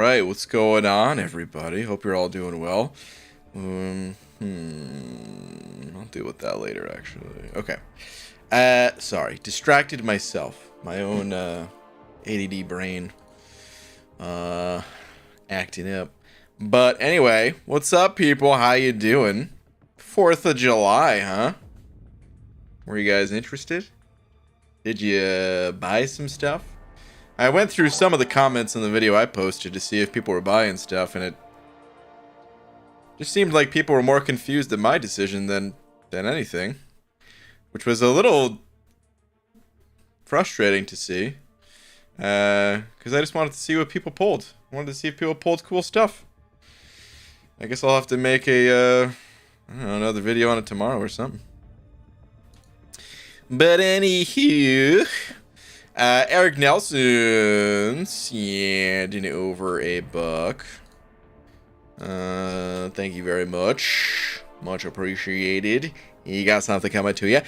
right, what's going on, everybody? Hope you're all doing well. I'll deal with that later, actually. Okay. Sorry, distracted myself. My own ADD brain acting up. But anyway, what's up, people? How you doing? 4th of July, huh? Were you guys interested? Did you buy some stuff? I went through some of the comments in the video I posted to see if people were buying stuff, and it just seemed like people were more confused at my decision than anything, which was a little frustrating to see, because I just wanted to see what people pulled. I wanted to see if people pulled cool stuff. I guess I'll have to make a, I don't know, another video on it tomorrow or something. But anywho, Eric Nelson sending over a buck. Thank you very much. Much appreciated. You got something coming to you.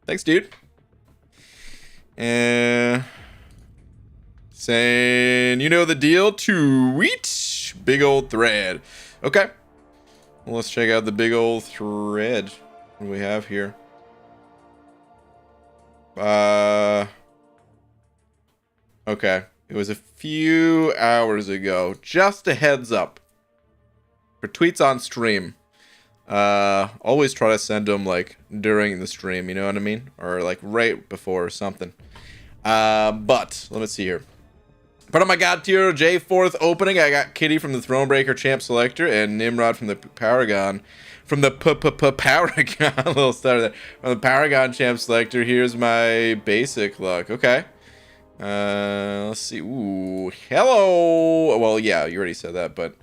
Thanks, dude. Saying, you know the deal. Tweet. Big old thread. Okay. Well, let's check out the big old thread. What do we have here? Okay. It was a few hours ago. Just a heads up. For tweets on stream. Always try to send them, like, during the stream, you know what I mean? Or, like, right before or something. But, let me see here. Part of my God tier J4th opening, I got Kitty from the Thronebreaker Champ Selector and Nimrod from the Paragon. From the Paragon, a little starter there. From the Paragon Champ Selector, here's my basic luck. Okay. Let's see. Ooh, hello. Well, yeah, you already said that, but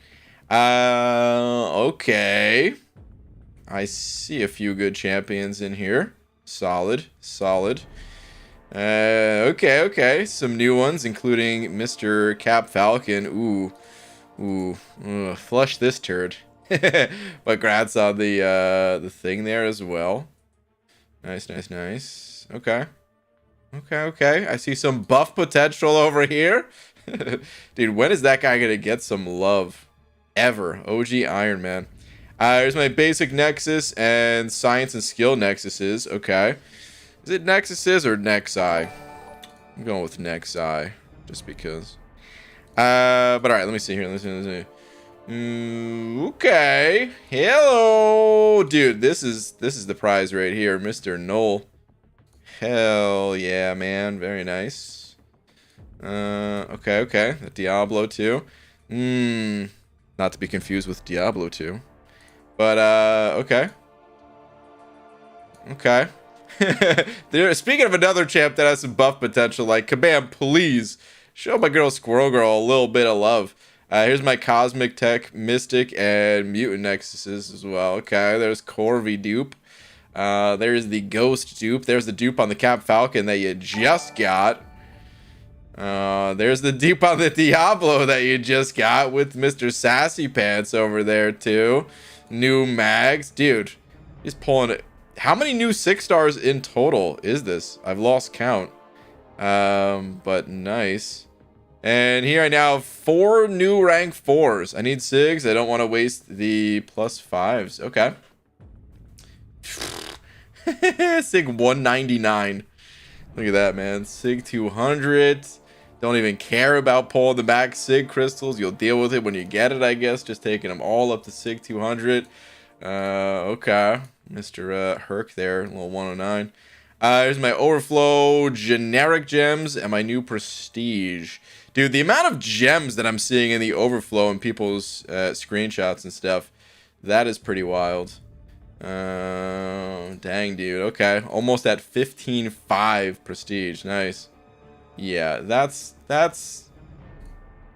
okay. I see a few good champions in here. Solid. Okay. Some new ones, including Mr. Cap Falcon. Ooh. Flush this turd. But congrats on the thing there as well. Nice. Okay. I see some buff potential over here. Dude, when is that guy gonna get some love? Ever. OG Iron Man. Here's my basic Nexus and Science and Skill Nexuses. Okay. Is it Nexuses or Nexi? I'm going with Nexi. Just because. But alright, let me see here. Listen. Okay. Hello. Dude, this is the prize right here. Mr. Knoll. Hell yeah, man. Very nice. Okay. The Diablo 2. Not to be confused with Diablo 2. But, okay. Speaking of another champ that has some buff potential, like, Kabam, please show my girl Squirrel Girl a little bit of love. Here's my Cosmic Tech, Mystic, and Mutant Nexuses as well. Okay, there's Corvi dupe. There's the Ghost dupe. There's the dupe on the Cap Falcon that you just got. There's the dupe on the Diablo that you just got with Mr. Sassy Pants over there, too. New mags. Dude, he's pulling it. How many new 6-stars in total is this? I've lost count. But nice. And here I now have 4 new rank 4s. I need SIGs. I don't want to waste the +5s. Okay. SIG 199. Look at that, man. SIG 200. Don't even care about pulling the back SIG crystals. You'll deal with it when you get it, I guess. Just taking them all up to SIG 200. Okay. Mr. Herc there. Little 109. Here's my overflow generic gems and my new prestige. Dude, the amount of gems that I'm seeing in the overflow and people's screenshots and stuff, that is pretty wild. Dang, dude. Okay, almost at 15.5 prestige. Nice. Yeah, that's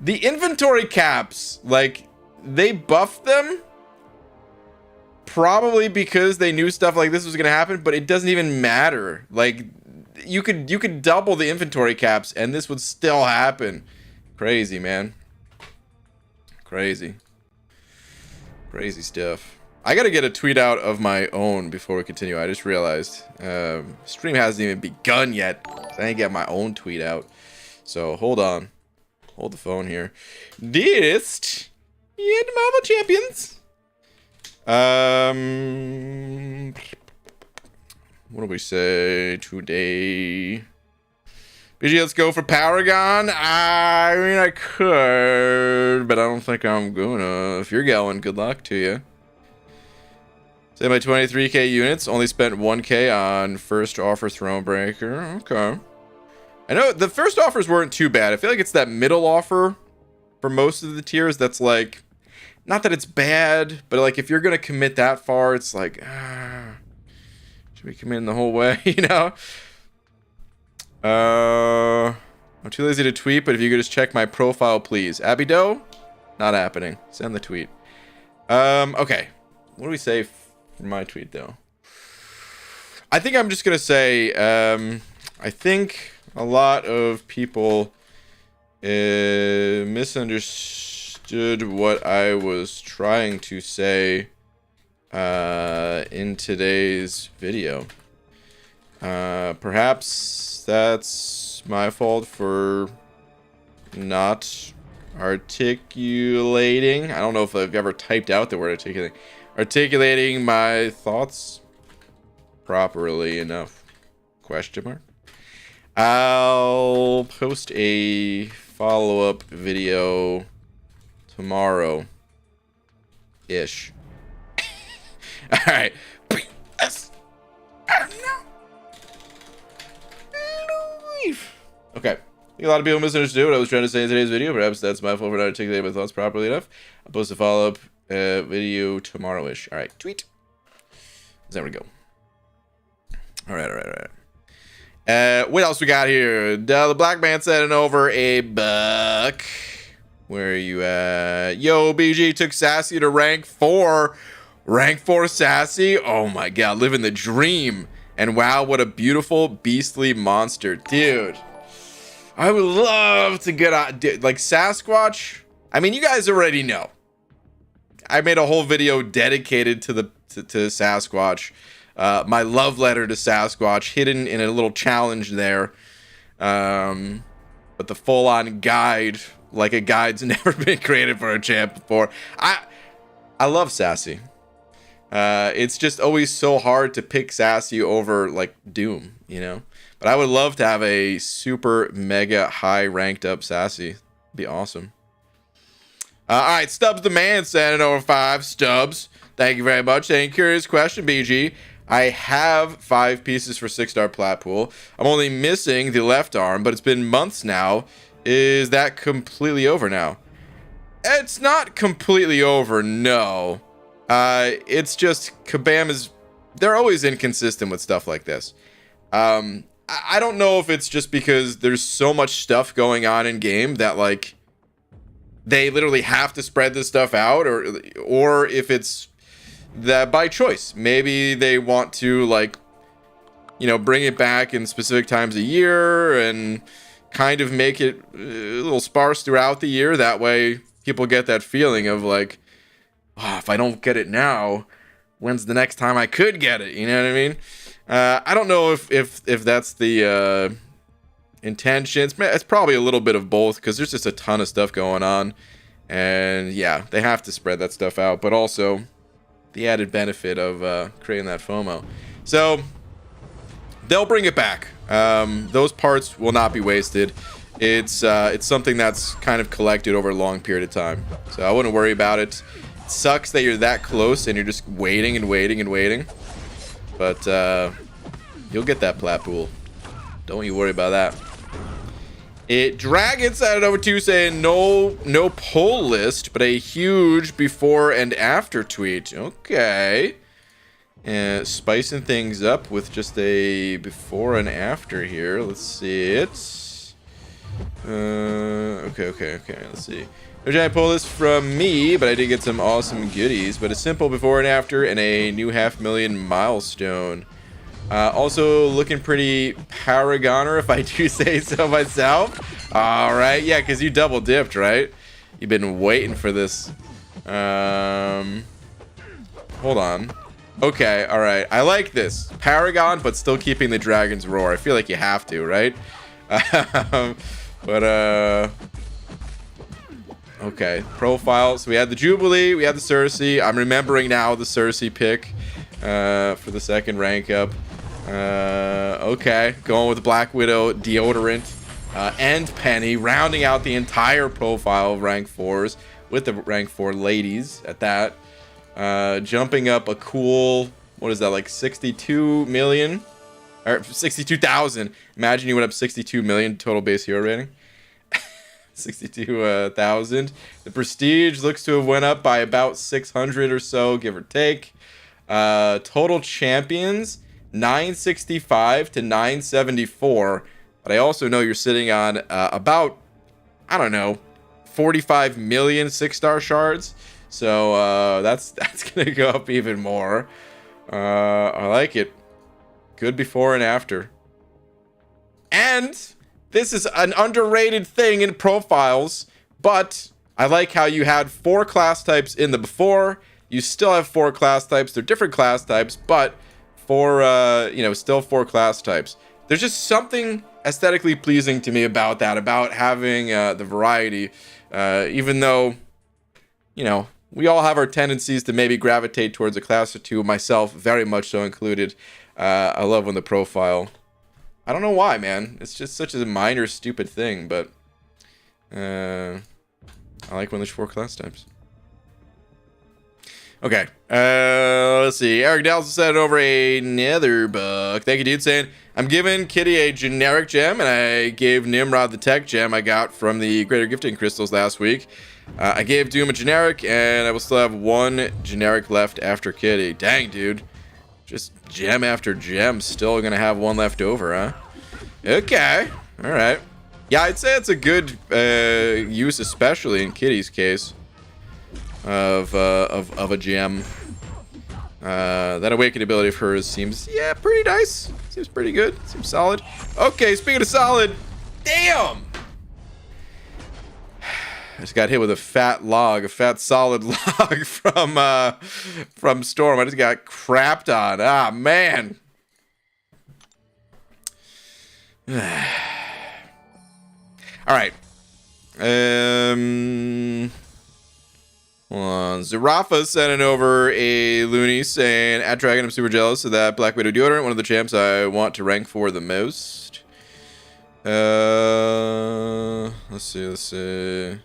the inventory caps. Like, they buffed them probably because they knew stuff like this was gonna happen, but it doesn't even matter. Like, you could double the inventory caps and this would still happen. Crazy, man. Crazy stuff. I gotta get a tweet out of my own before we continue. I just realized stream hasn't even begun yet, so I didn't get my own tweet out. So hold on. Hold the phone here. Dearest Marvel Champions. What do we say today? BG, let's go for Paragon. I mean, I could, but I don't think I'm gonna. If you're going, good luck to you. Say my 23k units. Only spent 1k on first offer Thronebreaker. Okay. I know the first offers weren't too bad. I feel like it's that middle offer for most of the tiers that's like, not that it's bad, but like if you're gonna commit that far, it's like, should we commit the whole way? You know? I'm too lazy to tweet, but if you could just check my profile, please. Abby Doe? Not happening. Send the tweet. Okay. What do we say for my tweet, though? I think I'm just gonna say, I think a lot of people misunderstood what I was trying to say in today's video. Perhaps that's my fault for not articulating. I don't know if I've ever typed out the word articulating my thoughts properly enough. Question mark. I'll post a follow-up video tomorrow ish. All right. Okay. I think a lot of people misunderstood what I was trying to say in today's video. Perhaps that's my fault for not articulating my thoughts properly enough. I'll post a follow-up video tomorrow-ish. All right. Tweet. There we go. All right. What else we got here? The black man sending over a buck. Where are you at? Yo, BG took Sassy to rank 4. Rank 4 Sassy? Oh my god, living the dream. And wow, what a beautiful, beastly monster. Dude, I would love to get on, like Sasquatch. I mean, you guys already know. I made a whole video dedicated to Sasquatch. My love letter to Sasquatch, hidden in a little challenge there. But the full-on guide, like a guide's never been created for a champ before. I love Sassy. It's just always so hard to pick Sassy over like Doom, you know? But I would love to have a super mega high ranked up Sassy. It'd be awesome. All right, Stubbs the man sending over 5 Stubbs. Thank you very much. And curious question, BG. I have 5 pieces for 6-star platpool. I'm only missing the left arm, but it's been months now. Is that completely over now? It's not completely over, no. It's just Kabam is, they're always inconsistent with stuff like this. I don't know if it's just because there's so much stuff going on in game that like they literally have to spread this stuff out, or if it's that by choice. Maybe they want to like, you know, bring it back in specific times a year and kind of make it a little sparse throughout the year. That way people get that feeling of like, oh, if I don't get it now, when's the next time I could get it? You know what I mean? I don't know if that's the intention. It's probably a little bit of both because there's just a ton of stuff going on. And yeah, they have to spread that stuff out. But also the added benefit of creating that FOMO. So they'll bring it back. Those parts will not be wasted. It's something that's kind of collected over a long period of time. So I wouldn't worry about it. It sucks that you're that close and you're just waiting and waiting and waiting. But you'll get that platpool. Don't you worry about that. Dragon sent it over to saying no poll list, but a huge before and after tweet. Okay. And spicing things up with just a before and after here. Let's see it. Okay. Let's see. No giant poll list from me, but I did get some awesome goodies. But a simple before and after and a new 500,000 milestone. Also looking pretty Paragoner, if I do say so myself. All right, yeah, because you double dipped, right? You've been waiting for this. Hold on. Okay, all right. I like this. Paragon, but still keeping the dragon's roar. I feel like you have to, right? But okay, profile. So we had the Jubilee, we had the Cersei. I'm remembering now the Cersei pick for the second rank up. Okay, going with the Black Widow deodorant and Penny, rounding out the entire profile of rank 4s with the rank 4 ladies at that. Jumping up a cool, what is that, like 62 million? Or 62,000. Imagine you went up 62 million total base hero rating. 62,000. The prestige looks to have went up by about 600 or so, give or take. Total champions 965 to 974. But I also know you're sitting on about, I don't know, 45 million 6-star shards. So that's gonna go up even more. I like it. Good before and after. And this is an underrated thing in profiles, but I like how you had 4 class types in the before. You still have 4 class types. They're different class types, but still 4 class types. There's just something aesthetically pleasing to me about that, about having the variety, even though, we all have our tendencies to maybe gravitate towards a class or two, myself very much so included. I love when the profile, I don't know why, man. It's just such a minor, stupid thing, but I like when there's 4 class types. Okay, let's see. Eric Nelson sent over another book. Thank you, dude, saying, I'm giving Kitty a generic gem, and I gave Nimrod the tech gem I got from the Greater Gifting Crystals last week. I gave Doom a generic, and I will still have 1 generic left after Kitty. Dang, dude. Just gem after gem, still gonna have 1 left over, huh? Okay, all right. Yeah, I'd say it's a good use, especially in Kitty's case, of a gem. That awakened ability of hers seems, pretty nice. Seems pretty good. Seems solid. Okay, speaking of solid, damn. I just got hit with a fat solid log from Storm. I just got crapped on. Ah, man. All right. Hold on. Zarafa sending over a loony saying, at Dragon, I'm super jealous of that Black Widow deodorant, one of the champs I want to rank for the most. Let's see.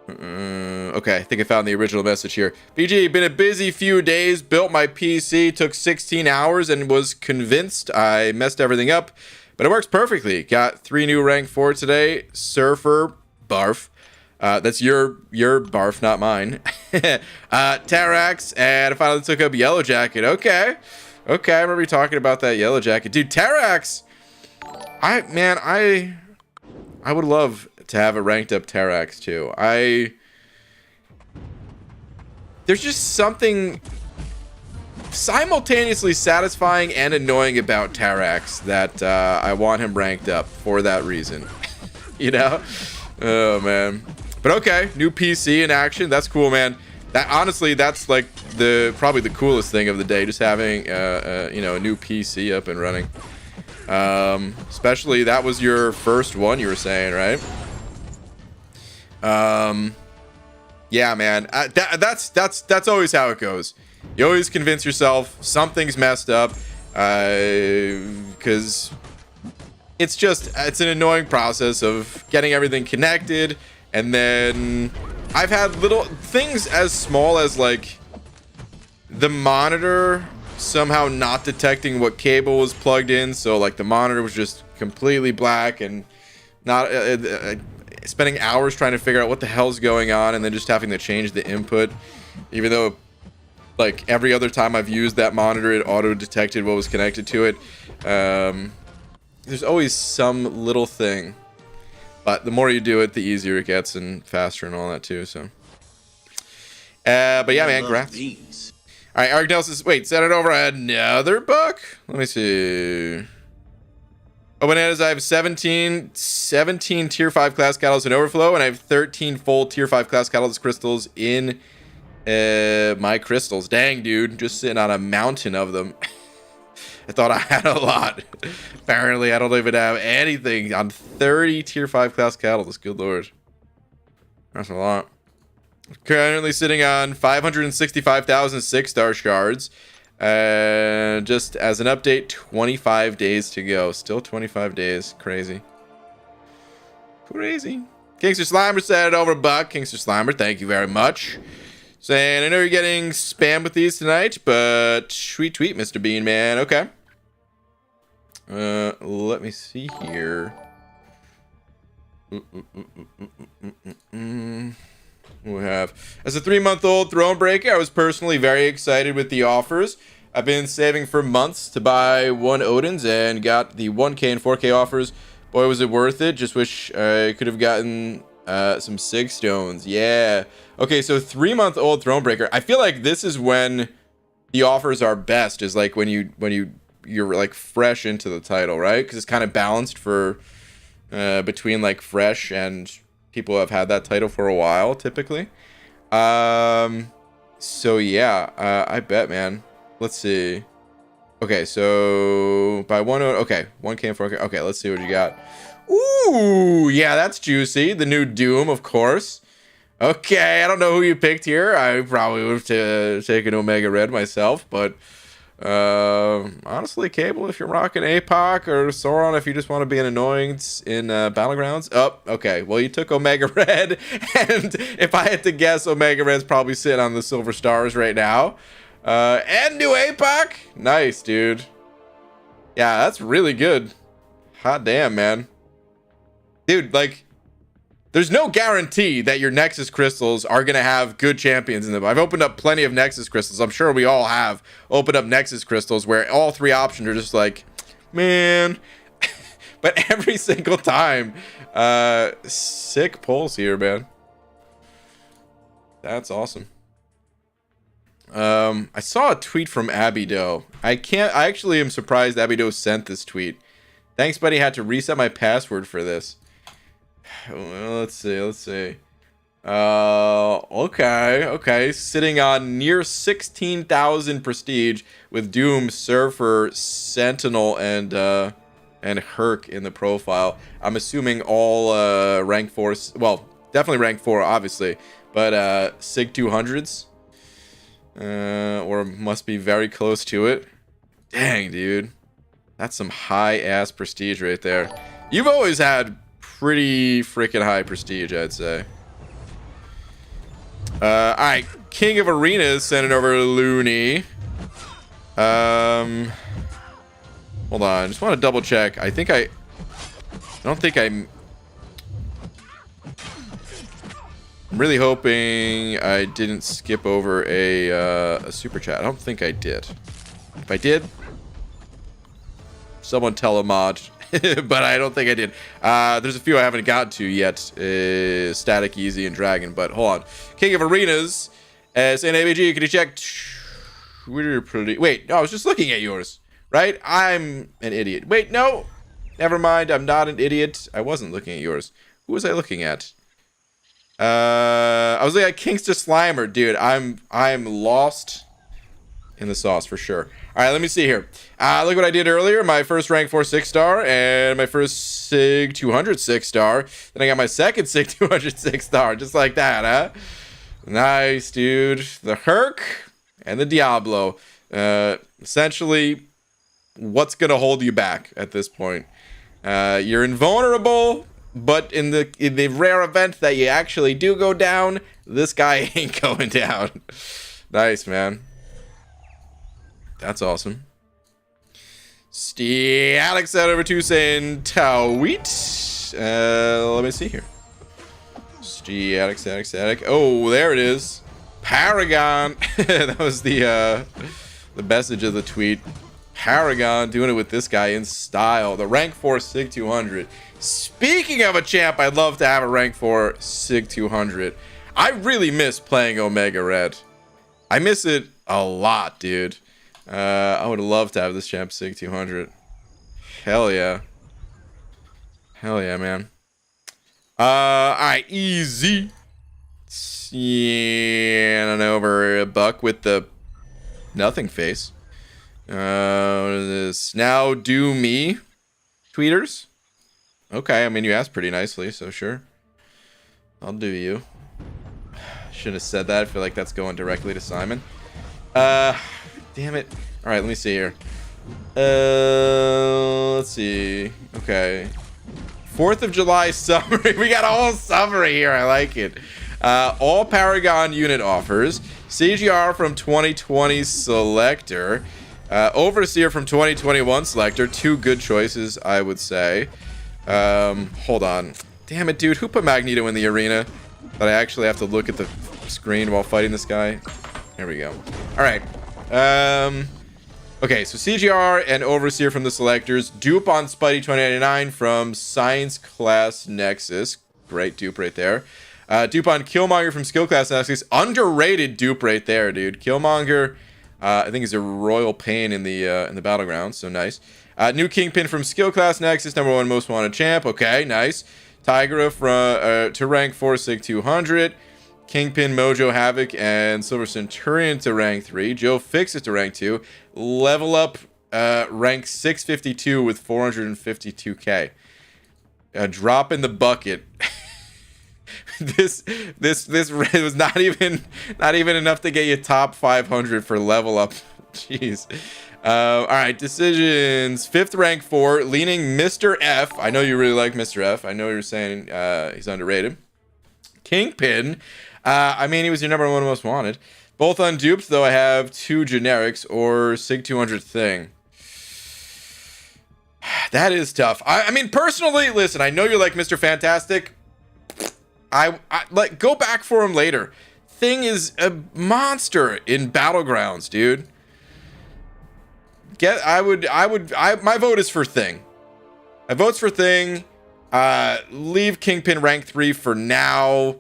Okay, I think I found the original message here. BG, been a busy few days, built my PC, took 16 hours and was convinced I messed everything up, but it works perfectly. Got 3 new rank 4 today. Surfer, barf. That's your barf, not mine. Tarax, and I finally took up Yellow Jacket. Okay, I remember you talking about that Yellow Jacket. Dude, Tarax, I would love to have a ranked up Tarax too. There's just something simultaneously satisfying and annoying about Tarax that I want him ranked up for that reason. Oh man. But okay, new PC in action. That's cool, man. That's like probably the coolest thing of the day, just having a new PC up and running. Especially that was your first one, you were saying, right? Yeah, man. That's always how it goes. You always convince yourself something's messed up, because it's an annoying process of getting everything connected, and then I've had little things as small as like the monitor somehow not detecting what cable was plugged in, so like the monitor was just completely black and not spending hours trying to figure out what the hell's going on, and then just having to change the input, even though like every other time I've used that monitor it auto detected what was connected to it. There's always some little thing, but the more you do it, the easier it gets and faster and all that too. So but yeah, man, congrats. All right, Eric Nelson, wait, send it over another book? Let me see. Oh, bananas, I have 17 tier 5 class catalysts in overflow, and I have 13 full tier 5 class catalyst crystals in my crystals. Dang, dude, just sitting on a mountain of them. I thought I had a lot. Apparently, I don't even have anything on 30 tier 5 class catalysts. Good lord. That's a lot. Currently sitting on 565,000 6-star shards. Just as an update, 25 days to go. Still 25 days. Crazy. Crazy. Kingster Slimer said it over $1. Kingster Slimer, thank you very much. Saying, I know you're getting spammed with these tonight, but sweet tweet, Mr. Bean Man. Okay. Let me see here. We have, as a 3-month-old Thronebreaker, I was personally very excited with the offers. I've been saving for months to buy 1 Odin's and got the 1K and 4K offers. Boy, was it worth it. Just wish I could have gotten some Sig Stones. Yeah. Okay, so 3-month-old Thronebreaker. I feel like this is when the offers are best, is like when you're like fresh into the title, right? Because it's kind of balanced for between like fresh and people who have had that title for a while, typically. So yeah, I bet, man. Let's see. Okay, so by 1, okay, 1K and 4K. Okay, let's see what you got. Ooh, yeah, that's juicy. The new Doom, of course. Okay, I don't know who you picked here. I probably would have taken Omega Red myself, but honestly, Cable, if you're rocking APOC, or Sauron if you just want to be an annoyance in Battlegrounds. Oh, okay. Well, you took Omega Red, and if I had to guess, Omega Red's probably sitting on the Silver Stars right now. And new APOC. Nice, dude. Yeah, that's really good. Hot damn, man. Dude, like, there's no guarantee that your Nexus crystals are going to have good champions in them. I've opened up plenty of Nexus crystals. I'm sure we all have opened up Nexus crystals where all 3 options are just like, man. But every single time, sick pulls here, man. That's awesome. I saw a tweet from Abby Doe. I actually am surprised Abby Doe sent this tweet. Thanks, buddy. Had to reset my password for this. Well, let's see. Okay. Sitting on near 16,000 prestige with Doom, Surfer, Sentinel, and Herc in the profile. I'm assuming all rank 4. Well, definitely rank 4, obviously, but Sig 200s. Or must be very close to it. Dang, dude. That's some high-ass prestige right there. You've always had pretty freaking high prestige, I'd say. Alright. King of Arenas sending over Looney. Hold on. I just want to double check. I don't think I'm really hoping I didn't skip over a super chat. I don't think I did. If I did, someone tell a mod. But I don't think I did. There's a few I haven't gotten to yet. Static, Easy, and Dragon. But hold on. King of Arenas. Saying ABG, can you check Twitter? Wait, no, I was just looking at yours. Right? I'm an idiot. Wait, no. Never mind. I'm not an idiot. I wasn't looking at yours. Who was I looking at? I was looking at Kingster Slimer. Dude, I'm lost in the sauce for sure. All right, let me see here. Look what I did earlier. My first rank 4 6-star and my first Sig 200 6-star. Then I got my second Sig 200 6-star. Just like that, huh? Nice, dude. The Herc and the Diablo. Essentially, what's going to hold you back at this point? You're invulnerable, but in the rare event that you actually do go down, this guy ain't going down. Nice, man. That's awesome. Alex out over 2 saying Tawit. Let me see here. Static. Oh, there it is. Paragon. That was the message of the tweet. Paragon doing it with this guy in style. The rank 4 Sig 200. Speaking of a champ, I'd love to have a rank 4 Sig 200. I really miss playing Omega Red. I miss it a lot, dude. I would love to have this champ Sig 200. Hell yeah. Hell yeah, man. Alright, easy. And over $1 with the nothing face. What is this? Now do me, tweeters. Okay, I mean, you asked pretty nicely, so sure. I'll do you. Shouldn't have said that. I feel like that's going directly to Simon. Damn it. All right, let me see here. Let's see. Okay. 4th of July summary. We got a whole summary here. I like it. All Paragon unit offers. CGR from 2020 selector. Overseer from 2021 selector. 2 good choices, I would say. Hold on. Damn it, dude. Who put Magneto in the arena? That I actually have to look at the screen while fighting this guy. There we go. All right. Okay, so CGR and Overseer from the selectors. Dupe on Spidey 2099 from Science Class Nexus. Great dupe right there. Dupe on Killmonger from Skill Class Nexus. Underrated dupe right there, dude. Killmonger, I think, is a royal pain in the battleground, so nice. New Kingpin from Skill Class Nexus, #1 most wanted champ. Okay, nice. Tigra from to rank 4, Sig 200. Kingpin, Mojo, Havoc, and Silver Centurion to rank 3. Joe Fixit to rank 2. Level up, rank 652 with 452k. A drop in the bucket. This was not even enough to get you top 500 for level up. Jeez. All right, decisions. 5th rank 4, leaning Mr. F. I know you really like Mr. F. I know you're saying he's underrated. Kingpin. I mean, he was your #1 most wanted. Both unduped, though I have 2 generics or Sig 200 thing. That is tough. I mean, personally, listen, I know you're like Mr. Fantastic. I like, go back for him later. Thing is a monster in Battlegrounds, dude. My vote is for Thing. My vote's for Thing. Leave Kingpin rank 3 for now.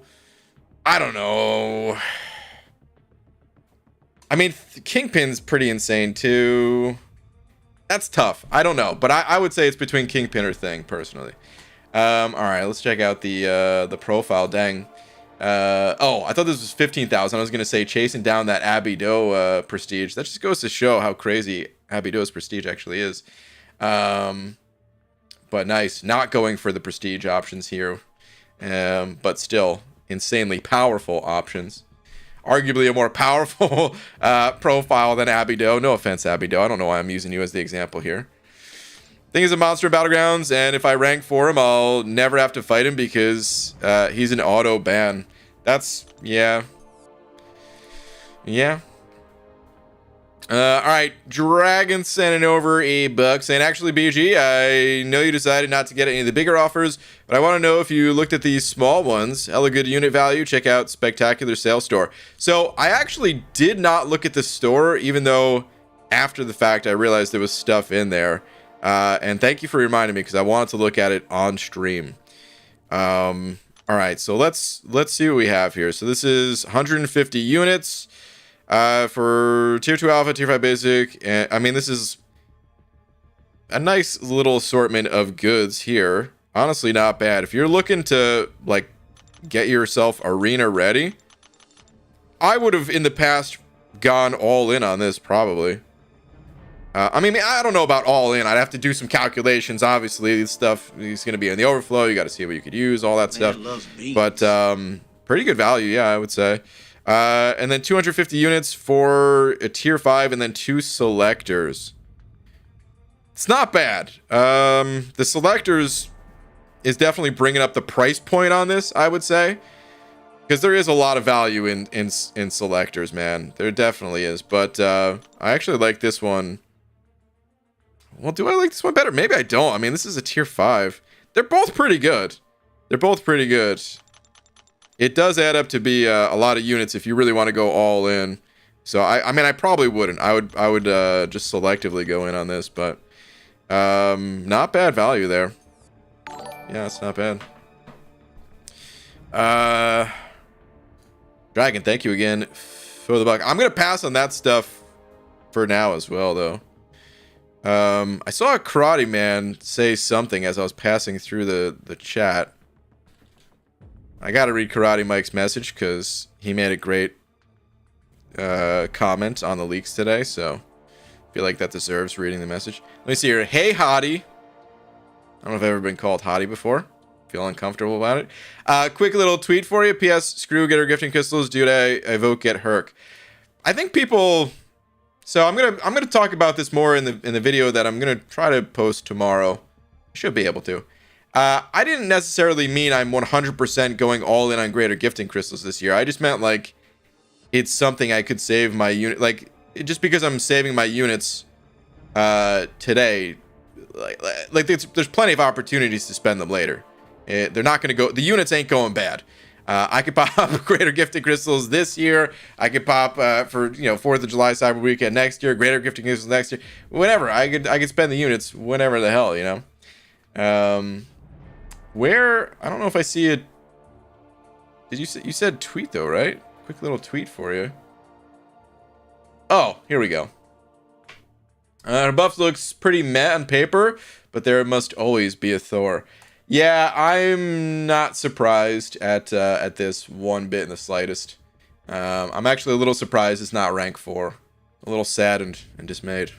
I don't know. I mean, Kingpin's pretty insane too. That's tough. I don't know, but I would say it's between Kingpin or Thing personally. All right, let's check out the profile. Dang. Oh, I thought this was 15,000. I was gonna say chasing down that Abby Doe prestige. That just goes to show how crazy Abby Doe's prestige actually is. But nice, not going for the prestige options here, but still insanely powerful options. Arguably a more powerful profile than Abby Doe. No offense, Abby Doe. I don't know why I'm using you as the example here. Thing is a monster in Battlegrounds, and if I rank for him, I'll never have to fight him because he's an auto ban. That's, yeah. Yeah. All right, Dragon sending over a buck saying, actually, BG, I know you decided not to get any of the bigger offers, but I want to know if you looked at these small ones. Hella good unit value. Check out Spectacular Sales Store. So I actually did not look at the store, even though after the fact I realized there was stuff in there. And thank you for reminding me because I wanted to look at it on stream. All right, so let's see what we have here. So this is 150 units. For tier 2 alpha, tier 5 basic, and I mean, this is a nice little assortment of goods here. Honestly, not bad. If you're looking to, like, get yourself arena ready, I would have in the past gone all in on this, probably. I mean, I don't know about all in. I'd have to do some calculations. Obviously, this stuff is going to be in the overflow. You got to see what you could use, all that stuff. But pretty good value, yeah, I would say. And then 250 units for a tier 5 and then 2 selectors. It's not bad. The selectors is definitely bringing up the price point on this, I would say. Because there is a lot of value in selectors, man. There definitely is. But I actually like this one. Well, do I like this one better? Maybe I don't. I mean, this is a tier 5. They're both pretty good. They're both pretty good. It does add up to be a lot of units if you really want to go all in. So I mean, I probably wouldn't. I would just selectively go in on this, but not bad value there. Yeah, it's not bad. Dragon, thank you again for the buck. I'm gonna pass on that stuff for now as well, though. I saw a Karate Man say something as I was passing through the chat. I gotta read Karate Mike's message because he made a great comment on the leaks today, so Feel like that deserves reading the message. Let me see here. Hey, Hottie. I don't know if I've ever been called Hottie before. Feel uncomfortable about it. Quick little tweet for you. P.S. Screw Get Her Gifting Crystals. Dude, I vote Get Herc. I think people... So I'm gonna talk about this more in the video that I'm gonna try to post tomorrow. Should be able to. I didn't necessarily mean I'm 100% going all in on Greater Gifting Crystals this year. I just meant like it's something I could save my unit. Like just because I'm saving my units today, like there's plenty of opportunities to spend them later. They're not gonna go. The units ain't going bad. I could pop Greater Gifting Crystals this year. I could pop for 4th of July Cyber Weekend next year. Greater Gifting Crystals next year. Whatever. I could spend the units whenever the hell, you know. Where I don't know if I see it. Did you said tweet though, right? Quick little tweet for you. Oh, here we go. Her buff looks pretty meh on paper, but there must always be a Thor. Yeah, I'm not surprised at this one bit in the slightest. I'm actually a little surprised it's not rank 4. A little sad and dismayed.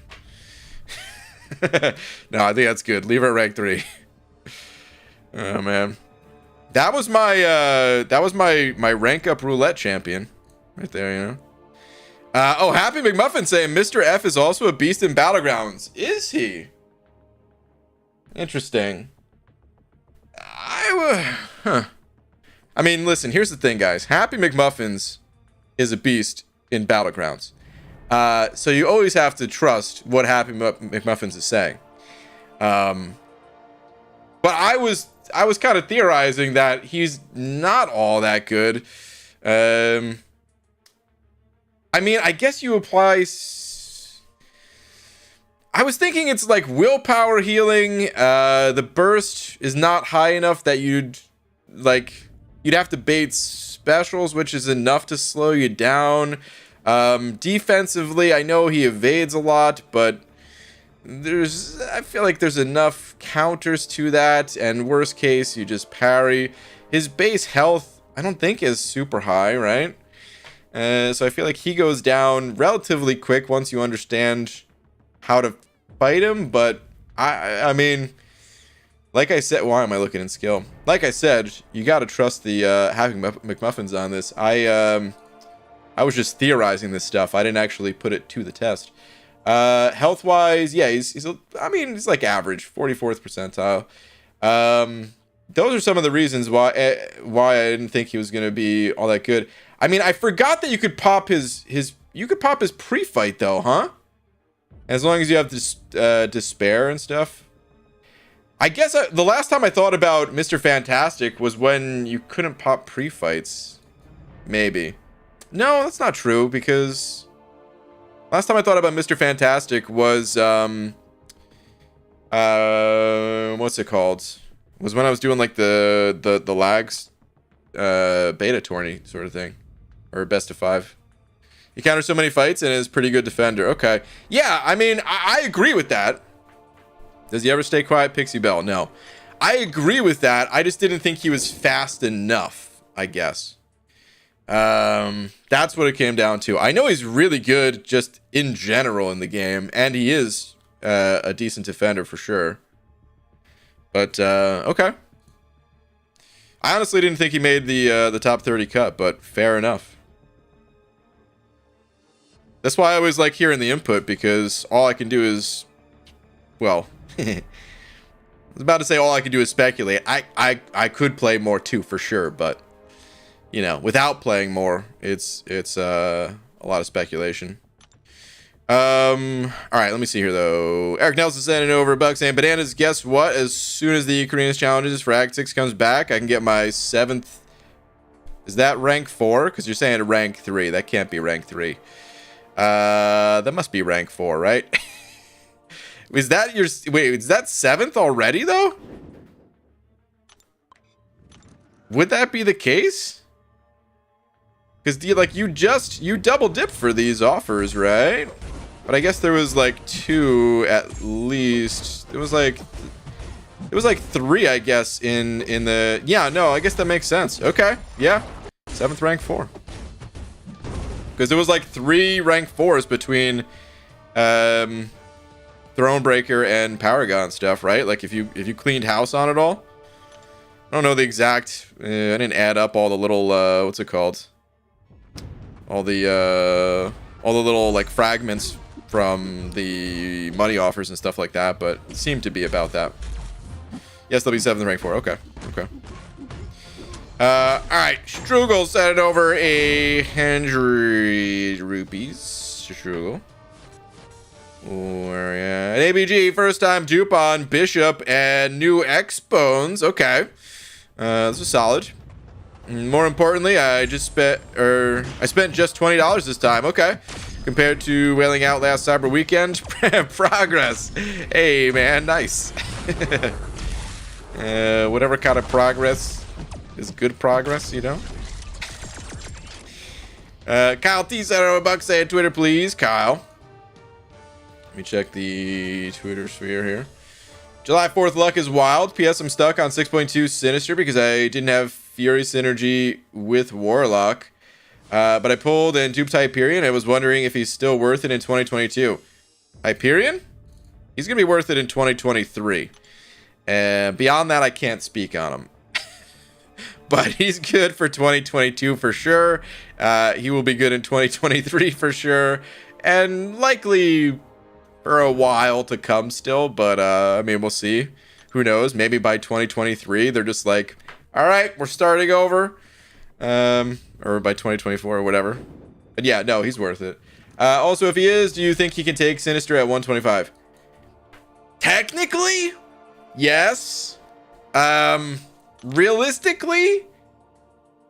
No, I think that's good. Leave her at rank 3. Oh man, that was my rank up roulette champion, right there. You know. Oh, Happy McMuffin saying Mr. F is also a beast in Battlegrounds. Is he? Interesting. I mean, listen, here's the thing, guys. Happy McMuffins is a beast in Battlegrounds. So you always have to trust what Happy McMuffins is saying. But I was kind of theorizing that he's not all that good. I mean, I guess you apply... I was thinking it's like willpower healing. The burst is not high enough that you'd have to bait specials, which is enough to slow you down. Defensively, I know he evades a lot, but I feel like there's enough counters to that, and worst case, you just parry. His base health, I don't think is super high, right? So I feel like he goes down relatively quick once you understand how to fight him, but I mean, like I said, why am I looking in skill? Like I said, you got to trust the Happy McMuffins on this. I was just theorizing this stuff. I didn't actually put it to the test. Health wise, yeah, he's like average, 44th percentile. Those are some of the reasons why I didn't think he was gonna be all that good. I mean, I forgot that you could pop his pre-fight though, huh? As long as you have this despair and stuff. I guess the last time I thought about Mr. Fantastic was when you couldn't pop pre-fights. Maybe. No, that's not true, because last time I thought about Mr. Fantastic was what's it called? Was when I was doing like the lags beta tourney sort of thing, or best of 5. He counters so many fights and is pretty good defender. Okay. Yeah, I mean, I agree with that. Does he ever stay quiet? Pixie Bell? No. I agree with that. I just didn't think he was fast enough, I guess. That's what it came down to. I know he's really good just in general in the game, and he is a decent defender for sure. But, okay. I honestly didn't think he made the top 30 cut, but fair enough. That's why I always like hearing the input, because all I can do is, well, I was about to say all I can do is speculate. I could play more too, for sure, but, you know, without playing more, it's a lot of speculation. All right, let me see here, though. Eric Nelson sending over $1 saying, Bananas, guess what? As soon as the Ukrainians challenges for Act 6 comes back, I can get my 7th. Is that rank 4? Because you're saying rank 3. That can't be rank 3. That must be rank 4, right? Is that your... Wait, is that 7th already, though? Would that be the case? Because, you double dip for these offers, right? But I guess there was, like, 2 at least. It was like 3, I guess, in the... Yeah, no, I guess that makes sense. Okay, yeah. 7th rank 4. Because there was like 3 rank 4s between Thronebreaker and Paragon stuff, right? Like if you cleaned house on it all. I don't know the exact. I didn't add up all the little what's it called? All the little like fragments from the money offers and stuff like that, but it seemed to be about that. Yes, they'll be 7th rank 4. Okay. All right, Strugel sent over a 100 rupees. Strugel. An ABG, first time dupe on Bishop and new X-Bones. Okay. This is solid. More importantly, I spent just $20 this time. Okay. Compared to whaling out last Cyber Weekend. Progress. Hey, man. Nice. Whatever kind of progress is good progress, you know? Kyle T said $100 saying Twitter, please. Kyle. Let me check the Twitter sphere here. July 4th luck is wild. PS, I'm stuck on 6.2 Sinister because I didn't have Fury synergy with Warlock. But I pulled and duped Hyperion. I was wondering if he's still worth it in 2022. Hyperion? He's going to be worth it in 2023. Beyond that, I can't speak on him. But he's good for 2022 for sure. He will be good in 2023 for sure. And likely for a while to come still. But, I mean, we'll see. Who knows? Maybe by 2023, they're just like, all right, we're starting over. Or by 2024 or whatever. But yeah, no, he's worth it. Also, if he is, do you think he can take Sinister at 125? Technically, yes. Realistically,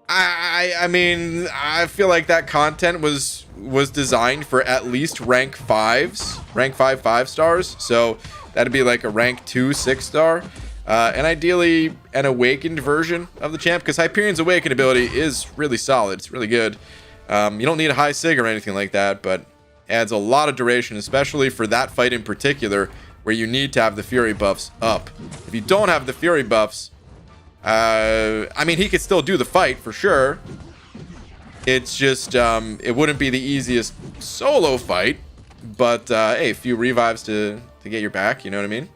I mean, I feel like that content was designed for at least rank 5s, rank 5 stars. So that'd be like a rank 2 6-star. And ideally an awakened version of the champ, because Hyperion's awakened ability is really solid. It's really good. You don't need a high sig or anything like that, but adds a lot of duration, especially for that fight in particular, where you need to have the Fury buffs up. If you don't have the Fury buffs, I mean, he could still do the fight for sure. It's just, it wouldn't be the easiest solo fight, but hey, a few revives to get your back, you know what I mean?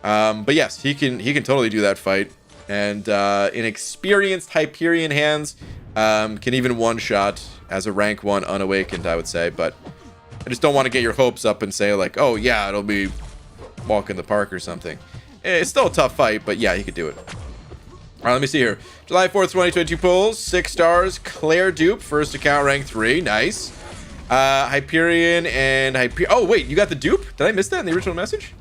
But yes, he can totally do that fight, and in experienced Hyperion hands, can even one-shot as a rank 1 unawakened, I would say. But I just don't want to get your hopes up and say like, oh yeah, it'll be walk in the park or something. It's still a tough fight, but yeah, he could do it. All right, let me see here. July 4th, 2022 pulls, 6 stars, Claire dupe, first account rank 3, nice. Hyperion and oh wait, you got the dupe? Did I miss that in the original message?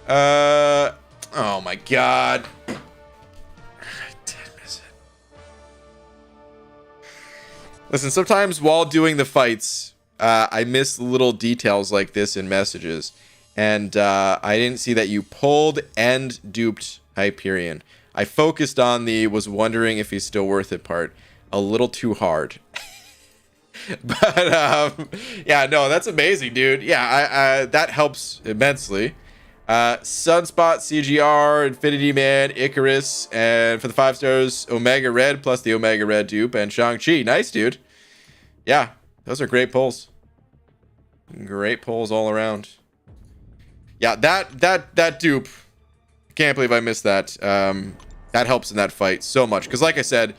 Oh my god. I did miss it. Listen, sometimes while doing the fights, I miss little details like this in messages. And I didn't see that you pulled and duped Hyperion. I focused on the was wondering if he's still worth it part a little too hard. But yeah, no, that's amazing, dude. Yeah, that helps immensely. Sunspot, CGR, Infinity Man, Icarus, and for the 5 stars, Omega Red plus the Omega Red dupe and Shang-Chi. Nice, dude. Yeah, those are great pulls. Great pulls all around. Yeah, that dupe. Can't believe I missed that. That helps in that fight so much because, like I said,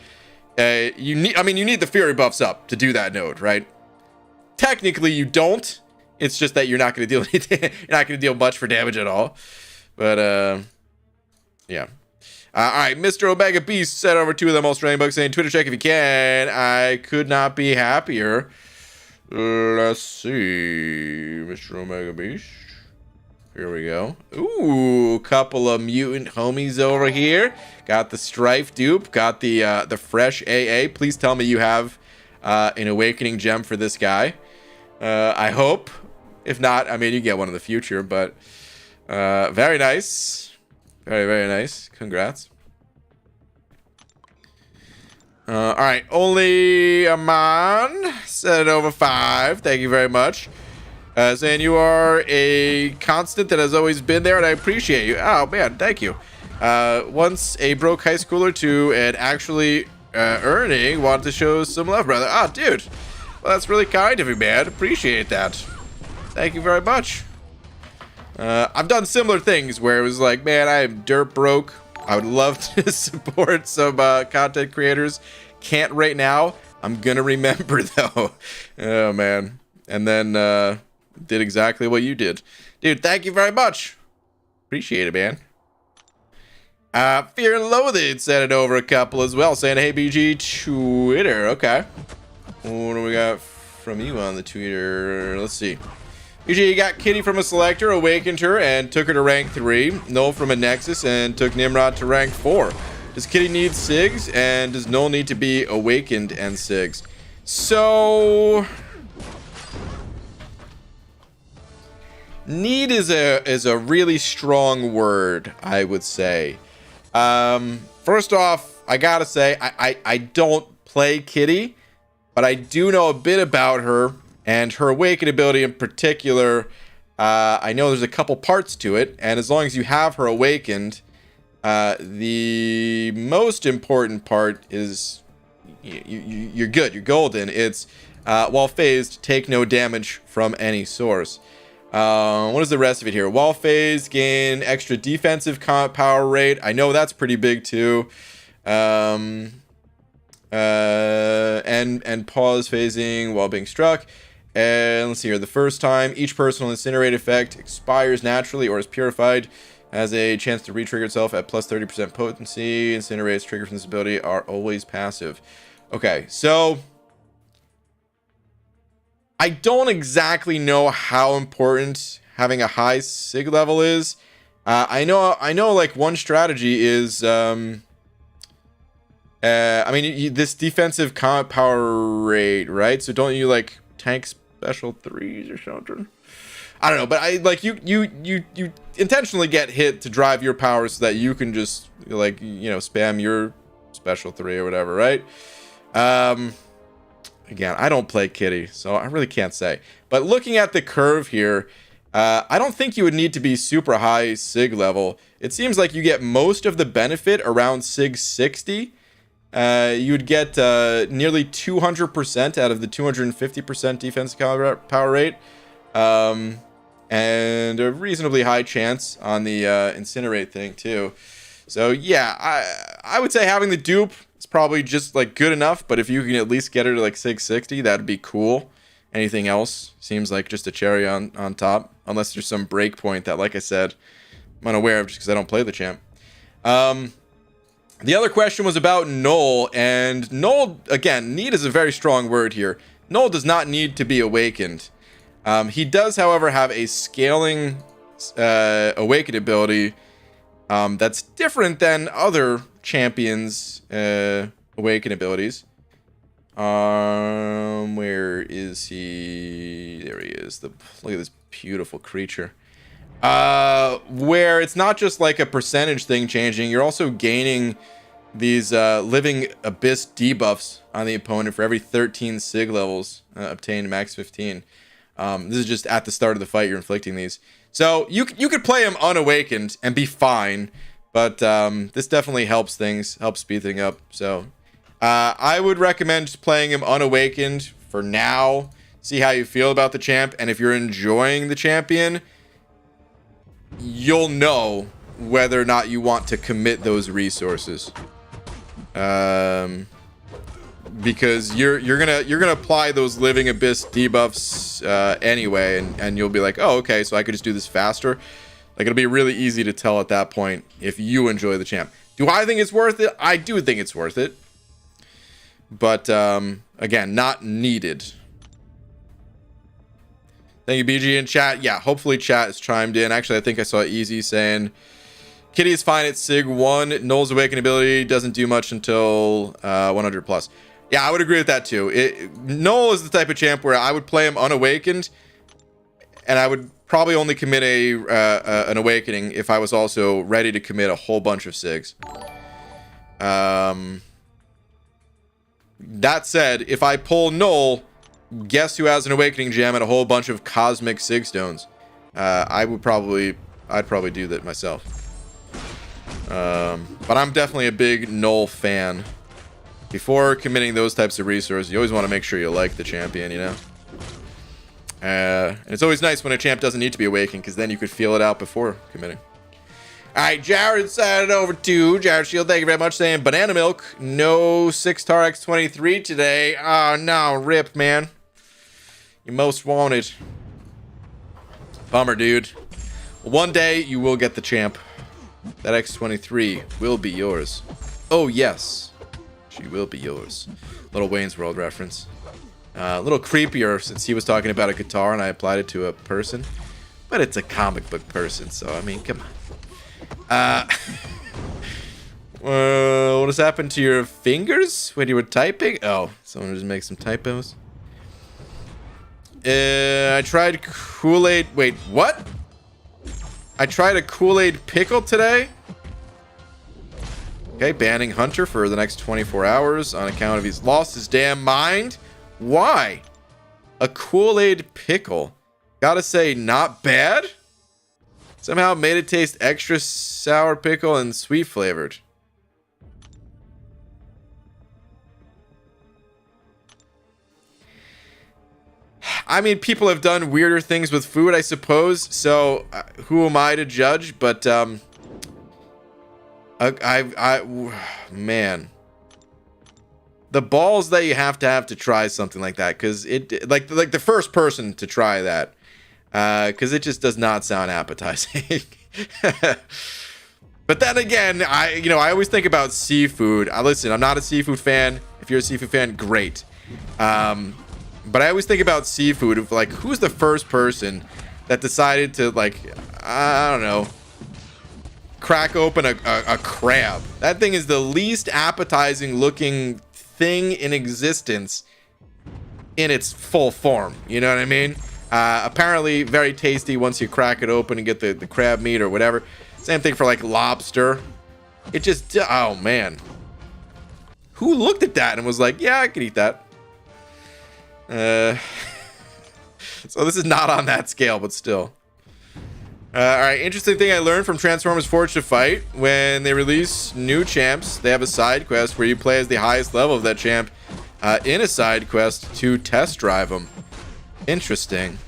you need the Fury buffs up to do that node, right? Technically, you don't. It's just that you're not going to deal anything. You're not going to deal much for damage at all. But yeah. All right, Mr. Omega Beast sent over 2 of them Australian bucks saying, Twitter check if you can. I could not be happier. Let's see, Mr. Omega Beast. Here we go. Ooh, couple of mutant homies over here. Got the Strife dupe. Got the fresh AA. Please tell me you have an awakening gem for this guy. I hope. If not, I mean, you get one in the future. But very nice. Very, very nice. Congrats. All right. Only Aman sent over 5. Thank you very much. Saying you are a constant that has always been there, and I appreciate you. Oh, man, thank you. Once a broke high schooler to and actually earning, wanted to show some love, brother. Oh, dude. Well, that's really kind of you, man. Appreciate that. Thank you very much. I've done similar things where it was like, man, I am dirt broke. I would love to support some content creators. Can't right now. I'm gonna remember though. Oh man. And then did exactly what you did. Dude, thank you very much. Appreciate it, man. Fear and Loathing sent it over a couple as well, saying, hey, BG, Twitter. Okay. What do we got from you on the Twitter? Let's see. BG, you got Kitty from a selector, awakened her, and took her to rank 3. Null from a Nexus, and took Nimrod to rank 4. Does Kitty need SIGs, and does Null need to be awakened and SIGs? So... need is a really strong word, I would say. First off, I gotta say, I don't play Kitty, but I do know a bit about her, and her awaken ability in particular. I know there's a couple parts to it, and as long as you have her awakened, the most important part is you're good, you're golden. It's while phased, take no damage from any source. What is the rest of it here? While phased, gain extra defensive power rate. I know that's pretty big too. And pause phasing while being struck. And let's see here. The first time each personal incinerate effect expires naturally or is purified, has a chance to re-trigger itself at plus 30% potency. Incinerates trigger from this ability are always passive. Okay, so I don't exactly know how important having a high sig level is. I know like one strategy is I mean, this defensive combat power rate, right? So don't you like tank special 3s or something? I don't know, but I like you intentionally get hit to drive your power so that you can just like, you know, spam your special 3 or whatever, right? Again, I don't play Kitty, so I really can't say. But looking at the curve here, I don't think you would need to be super high sig level. It seems like you get most of the benefit around sig 60. You would get nearly 200% out of the 250% defense power rate. And a reasonably high chance on the incinerate thing too. So yeah, I would say having the dupe is probably just like good enough, but if you can at least get her to like 660, that'd be cool. Anything else seems like just a cherry on top, unless there's some break point that, like I said, I'm unaware of just because I don't play the champ. The other question was about Null, and Null, again, need is a very strong word here. Null does not need to be awakened. He does, however, have a scaling awakened ability that's different than other champions' awaken abilities. Where is he? There he is. Look at this beautiful creature. Where it's not just like a percentage thing changing, you're also gaining these living abyss debuffs on the opponent for every 13 sig levels obtained max 15. This is just at the start of the fight you're inflicting these. So you could play him unawakened and be fine, but this definitely helps things, helps speed things up. So I would recommend playing him unawakened for now. See how you feel about the champ, and if you're enjoying the champion, you'll know whether or not you want to commit those resources. Because you're gonna apply those living abyss debuffs anyway, and you'll be like, oh, okay, so I could just do this faster. Like, it'll be really easy to tell at that point if you enjoy the champ. Do I think it's worth it? I do think it's worth it, but again, not needed. Thank you, BG, in chat. Yeah, hopefully chat has chimed in. Actually, I think I saw Easy saying Kitty is fine at Sig 1. Null's awaken ability doesn't do much until 100 plus. Yeah, I would agree with that too. Null is the type of champ where I would play him unawakened, and I would probably only commit an awakening if I was also ready to commit a whole bunch of Sigs. That said, if I pull Null, guess who has an awakening gem and a whole bunch of cosmic Sig stones? I'd probably do that myself. But I'm definitely a big Null fan. Before committing those types of resources, you always want to make sure you like the champion, you know? And it's always nice when a champ doesn't need to be awakened, because then you could feel it out before committing. All right, Jared sent it over to Jared Shield. Thank you very much. Saying banana milk, no 6-star X23 today. Oh no, rip, man. You most wanted. Bummer, dude. One day you will get the champ. That X23 will be yours. Oh yes, she will be yours. Little Wayne's World reference. A little creepier since he was talking about a guitar and I applied it to a person. But it's a comic book person, so I mean, come on. What has happened to your fingers when you were typing? Oh, someone just makes some typos. I tried Kool-Aid. Wait, what? I tried a Kool-Aid pickle today. Okay, banning Hunter for the next 24 hours on account of he's lost his damn mind. Why? A Kool-Aid pickle. Gotta say, not bad. Somehow made it taste extra sour pickle and sweet flavored. I mean, people have done weirder things with food, I suppose. So, who am I to judge? But, man, the balls that you have to try something like that, because it like the first person to try that, because it just does not sound appetizing. But then again, I always think about seafood. Listen, I'm not a seafood fan. If you're a seafood fan, great. But I always think about seafood. Like, who's the first person that decided to, like, I don't know, crack open a crab? That thing is the least appetizing looking thing in existence in its full form. You know what I mean? Apparently very tasty once you crack it open and get the crab meat or whatever. Same thing for, like, lobster. It just, oh man. Who looked at that and was like, yeah, I could eat that? So this is not on that scale, but still. All right, interesting thing I learned from Transformers Forged to Fight. When they release new champs, they have a side quest where you play as the highest level of that champ in a side quest to test drive them. Interesting.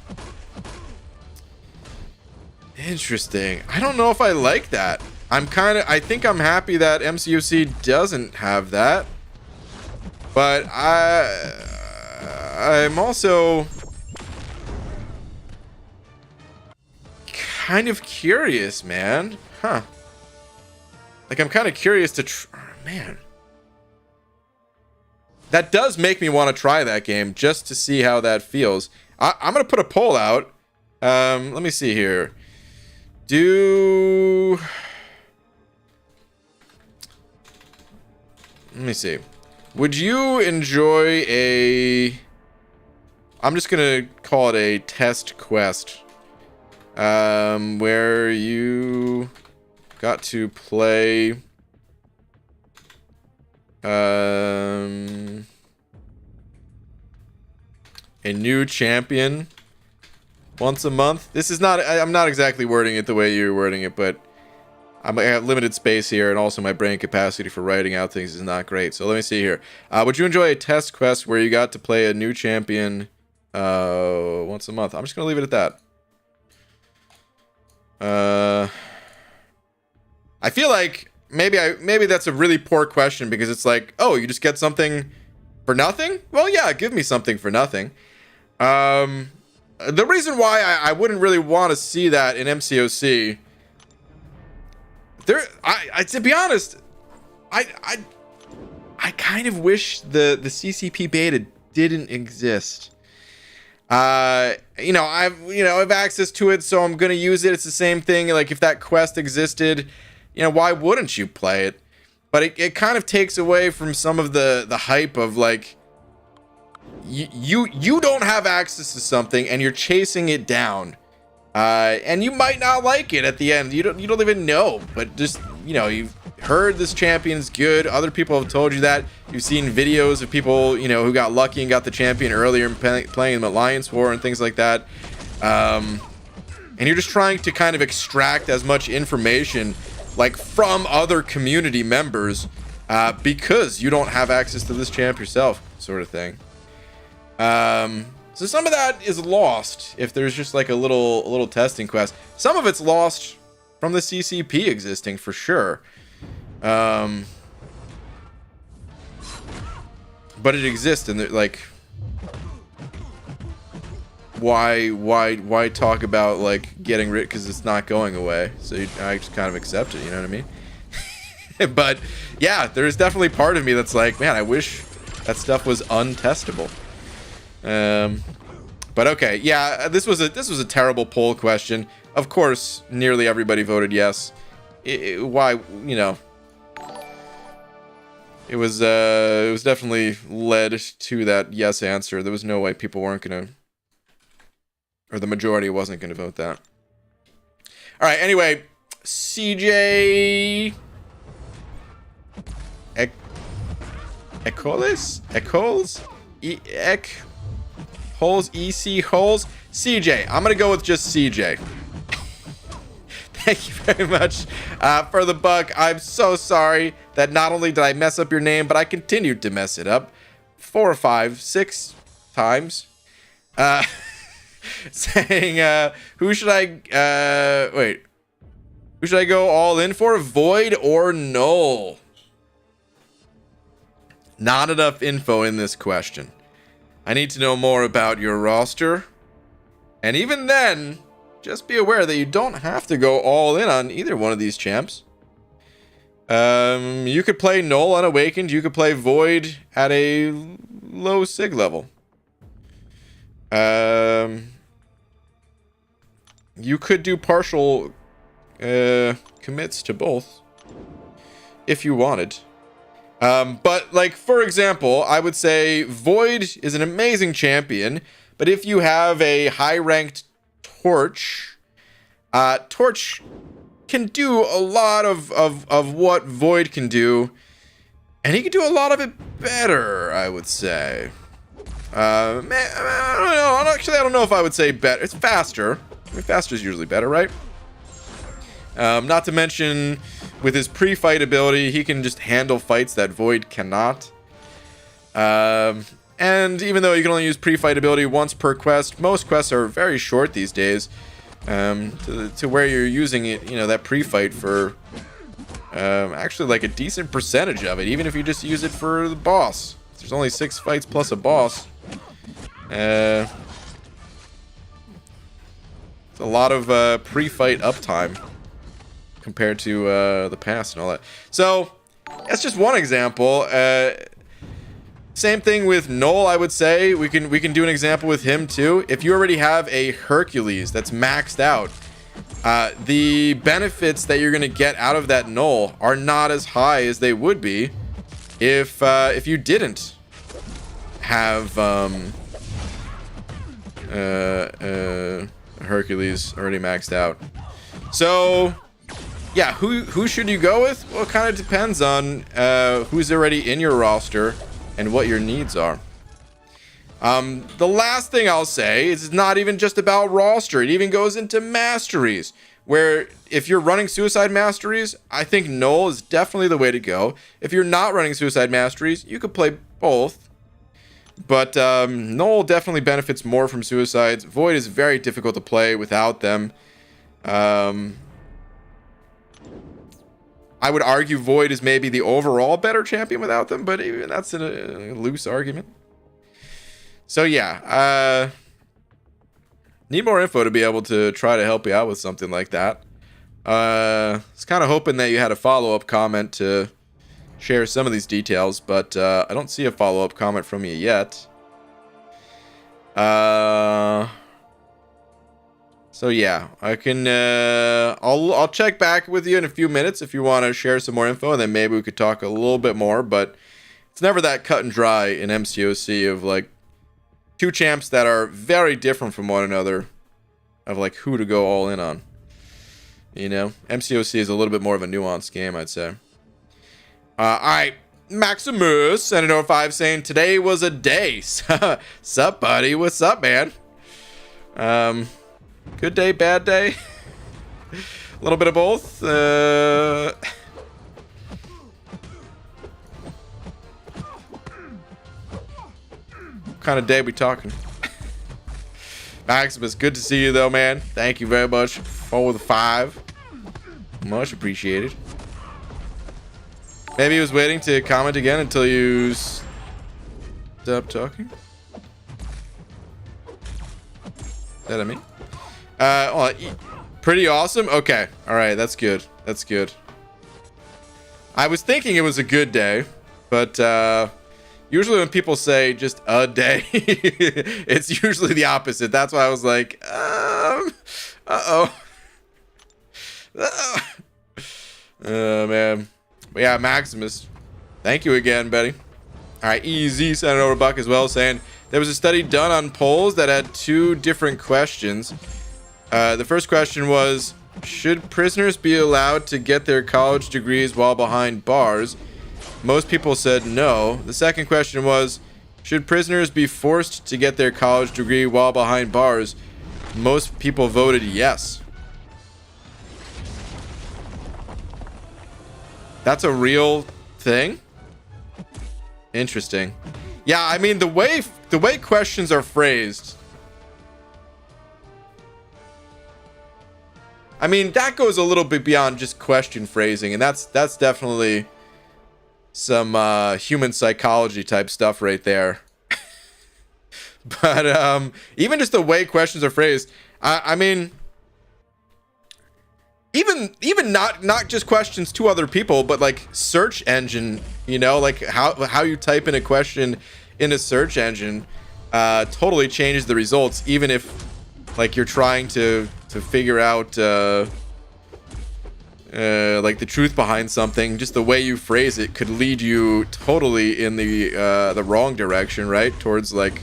Interesting. I don't know if I like that. I think I'm happy that MCUC doesn't have that. But I'm also kind of curious, man. Huh. Like, I'm kind of curious to man. That does make me want to try that game just to see how that feels. I'm going to put a poll out. Let me see here. Let me see. Would you enjoy I'm just gonna call it a test quest, where you got to play, a new champion once a month? This is not, I'm not exactly wording it the way you're wording it, but I have limited space here, and also my brain capacity for writing out things is not great. So let me see here. Would you enjoy a test quest where you got to play a new champion once a month? I'm just gonna leave it at that. I feel like maybe that's a really poor question, because it's like, oh, you just get something for nothing? Well, yeah, give me something for nothing. The reason why I wouldn't really want to see that in MCOC, to be honest, I kind of wish the CCP beta didn't exist. I've access to it, so I'm gonna use it. It's the same thing. Like, if that quest existed, why wouldn't you play it? But it kind of takes away from some of the hype of, like, you don't have access to something and you're chasing it down. And you might not like it at the end. You don't even know, but just, you've heard this champion's good. Other people have told you that. You've seen videos of people, who got lucky and got the champion earlier and playing them at Alliance War and things like that. And you're just trying to kind of extract as much information, like, from other community members, because you don't have access to this champ yourself, sort of thing. So some of that is lost if there's just like a little testing quest. Some of it's lost from the CCP existing for sure. But it exists, and like, why talk about like getting rid, because it's not going away. So I just kind of accept it. You know what I mean? But yeah, there's definitely part of me that's like, man, I wish that stuff was untestable. But okay, yeah, this was a terrible poll question. Of course, nearly everybody voted yes. Why, you know? It was definitely led to that yes answer. There was no way people weren't gonna, or the majority wasn't gonna vote that. All right. Anyway, CJ. Ecoles? Holes, EC Holes. CJ. I'm gonna go with just CJ. Thank you very much for the buck. I'm so sorry that not only did I mess up your name, but I continued to mess it up 4 or 5, 6 times. Saying, who should I, wait. Who should I go all in for? Void or Null? Not enough info in this question. I need to know more about your roster. And even then, just be aware that you don't have to go all in on either one of these champs. You could play Null Unawakened. You could play Void at a low sig level. You could do partial commits to both if you wanted. But like, for example, I would say Void is an amazing champion, but if you have a high ranked Torch, Torch can do a lot of what Void can do, and he can do a lot of it better, I would say. Man, I don't know. Actually, I don't know if I would say better. It's faster. I mean, faster is usually better, right? Not to mention, with his pre-fight ability, he can just handle fights that Void cannot. And even though you can only use pre-fight ability once per quest, most quests are very short these days. To where you're using it, you know, that pre-fight for actually like a decent percentage of it, even if you just use it for the boss. There's only 6 fights plus a boss. It's a lot of pre-fight uptime compared to the past and all that. So that's just one example. Same thing with Null, I would say. We can do an example with him too. If you already have a Hercules that's maxed out, the benefits that you're gonna get out of that Null are not as high as they would be if you didn't have Hercules already maxed out. So yeah, who should you go with? Well, it kind of depends on who's already in your roster and what your needs are. The last thing I'll say is it's not even just about roster. It even goes into masteries, where if you're running Suicide Masteries, I think Null is definitely the way to go. If you're not running Suicide Masteries, you could play both. But Null definitely benefits more from Suicides. Void is very difficult to play without them. I would argue Void is maybe the overall better champion without them, but even that's a loose argument. So yeah, need more info to be able to try to help you out with something like that. I was kind of hoping that you had a follow-up comment to share some of these details, but I don't see a follow-up comment from you yet. So yeah, I can I'll check back with you in a few minutes if you want to share some more info, and then maybe we could talk a little bit more. But it's never that cut and dry in MCOC of like 2 champs that are very different from one another, of like who to go all in on. You know, MCOC is a little bit more of a nuanced game, I'd say. All right, Maximus, Senator 5 saying today was a day. Sup, buddy? What's up, man? Good day, bad day. A little bit of both. What kind of day we talking? Maximus, good to see you though, man. Thank you very much for the 5. Much appreciated. Maybe he was waiting to comment again until you stop talking. Is that me? Well, pretty awesome. Okay. All right. That's good. That's good. I was thinking it was a good day, but usually when people say just a day, it's usually the opposite. That's why I was like, uh-oh. Oh, man. But yeah, Maximus. Thank you again, Betty. All right, easy. Sent it over Buck as well, saying there was a study done on polls that had 2 different questions. The first question was, should prisoners be allowed to get their college degrees while behind bars? Most people said no. The second question was, should prisoners be forced to get their college degree while behind bars? Most people voted yes. That's a real thing? Interesting. Yeah, I mean, the way questions are phrased, I mean, that goes a little bit beyond just question phrasing, and that's definitely some human psychology type stuff right there. But even just the way questions are phrased, I mean, even not just questions to other people, but like search engine, you know, like how you type in a question in a search engine totally changes the results, even if like you're trying to figure out like the truth behind something. Just the way you phrase it could lead you totally in the wrong direction, right? Towards like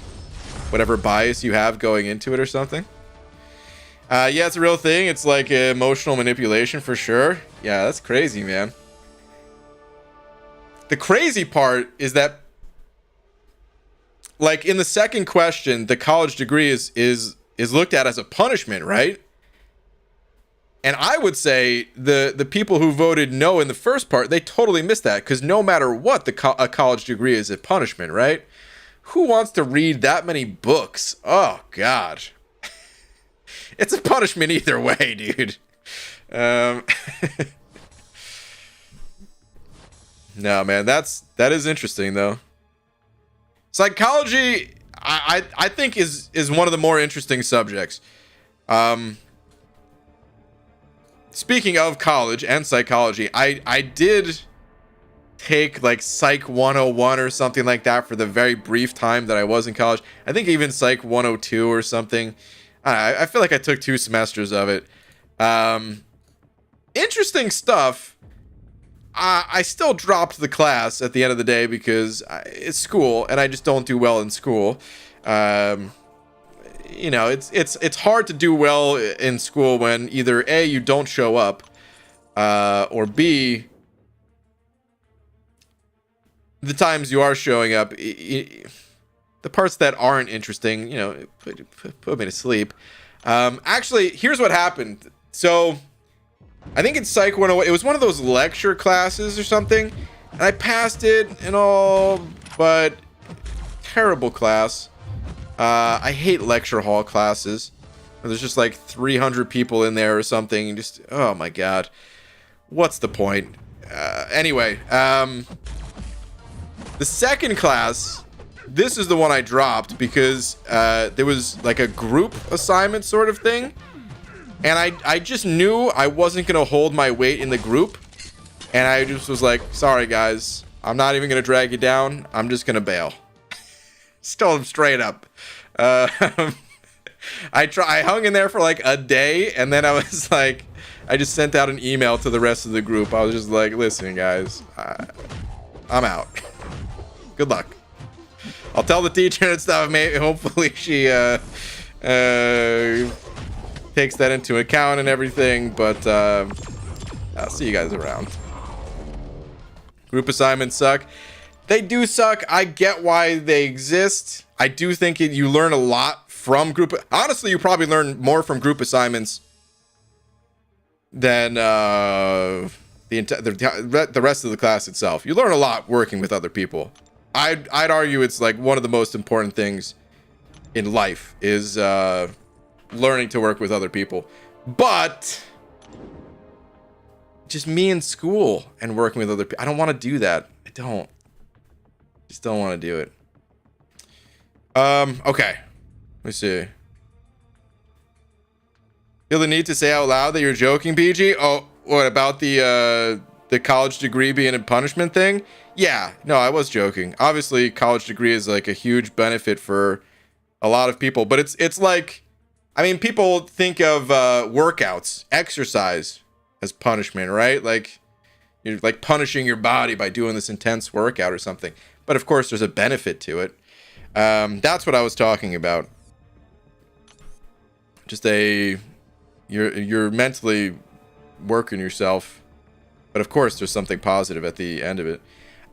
whatever bias you have going into it or something. Yeah, it's a real thing. It's like emotional manipulation for sure. Yeah, that's crazy, man. The crazy part is that, like, in the second question, the college degree is looked at as a punishment, right? And I would say the people who voted no in the first part, they totally missed that, because no matter what, a college degree is a punishment, right? Who wants to read that many books? Oh, God. It's a punishment either way, dude. No, man, that is interesting though. Psychology, I think is one of the more interesting subjects. Speaking of college and psychology, I did take like Psych 101 or something like that for the very brief time that I was in college. I think even Psych 102 or something. I feel like I took 2 semesters of it. Interesting stuff. I still dropped the class at the end of the day because it's school and I just don't do well in school. You know, it's hard to do well in school when either A, you don't show up, or B, the times you are showing up, the parts that aren't interesting, you know, put me to sleep. Actually, here's what happened. So, I think it's Psych 101. It was one of those lecture classes or something. And I passed it and all, but terrible class. I hate lecture hall classes. There's just like 300 people in there or something. And just, oh my God. What's the point? Anyway, the second class, this is the one I dropped because there was like a group assignment sort of thing. And I just knew I wasn't going to hold my weight in the group. And I just was like, sorry, guys. I'm not even going to drag you down. I'm just going to bail. Told him straight up. I hung in there for like a day. And then I was like, I just sent out an email to the rest of the group. I was just like, listen, guys, I'm out. Good luck. I'll tell the teacher and stuff. Maybe hopefully she takes that into account and everything. But I'll see you guys around. Group assignments suck. They do suck. I get why they exist. I do think you learn a lot from group. Honestly, you probably learn more from group assignments than the rest of the class itself. You learn a lot working with other people. I'd argue it's like one of the most important things in life is learning to work with other people. But just me in school and working with other people. I don't want to do that. I don't. Just don't want to do it. Okay. Let me see. Feel the need to say out loud that you're joking, BG? Oh, what about the college degree being a punishment thing? Yeah, no, I was joking. Obviously, college degree is like a huge benefit for a lot of people, but it's like, I mean, people think of workouts, exercise as punishment, right? Like you're like punishing your body by doing this intense workout or something. But of course, there's a benefit to it. That's what I was talking about. Just you're mentally working yourself, but of course, there's something positive at the end of it.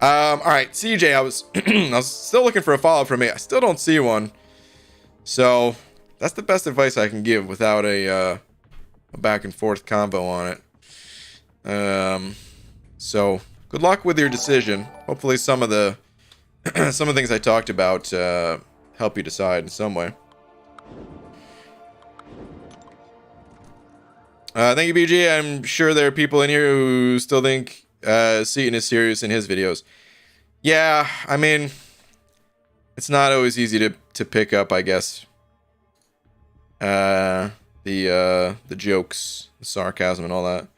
All right, CJ, I was I was still looking for a follow-up from me. I still don't see one. So that's the best advice I can give without a back and forth convo on it. So good luck with your decision. Hopefully some of the things I talked about help you decide in some way. Thank you, BG. I'm sure there are people in here who still think Seaton is serious in his videos. Yeah, I mean, it's not always easy to pick up, I guess. The jokes, the sarcasm, and all that.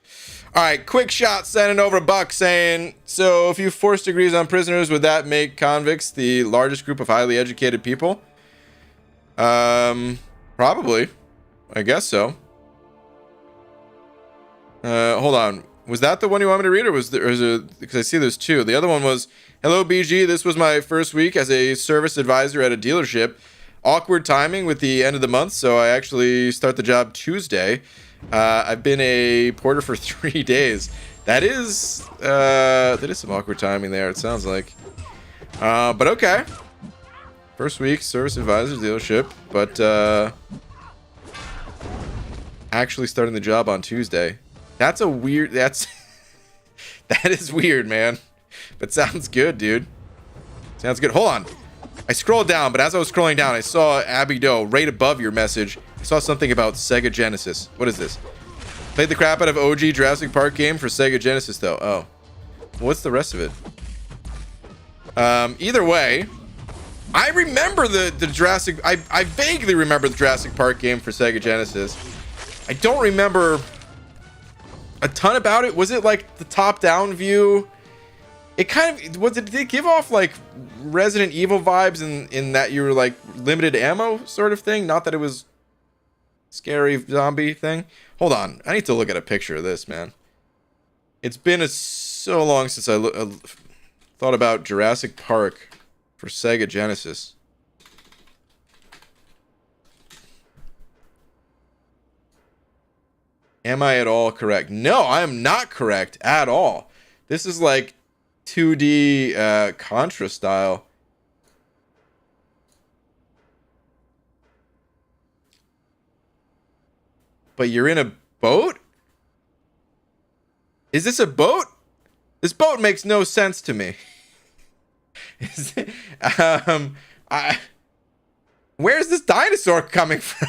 All right, quick shot sending over a buck saying, so if you force degrees on prisoners, would that make convicts the largest group of highly educated people? Probably. I guess so. Hold on. Was that the one you want me to read, or was there, because I see there's two. The other one was, hello, BG. This was my first week as a service advisor at a dealership. Awkward timing with the end of the month, so I actually start the job Tuesday. I've been a porter for 3 days. That is some awkward timing there, it sounds like. But okay. First week, service advisor, dealership, but actually starting the job on Tuesday. That's a weird, that is weird, man. But sounds good, dude. Sounds good. Hold on. I scrolled down, but as I was scrolling down, I saw Abby Doe right above your message. I saw something about Sega Genesis. What is this? Played the crap out of OG Jurassic Park game for Sega Genesis, though. Oh. What's the rest of it? Either way, I remember the Jurassic... I vaguely remember the Jurassic Park game for Sega Genesis. I don't remember a ton about it. Was it like the top-down view? It kind of... Did it give off like Resident Evil vibes in that you were like limited ammo sort of thing? Not that it was scary zombie thing. Hold on. I need to look at a picture of this, man. It's been so long since I thought about Jurassic Park for Sega Genesis. Am I at all correct? No, I am not correct at all. This is like 2D Contra style. But you're in a boat? Is this a boat? This boat makes no sense to me. Where's this dinosaur coming from?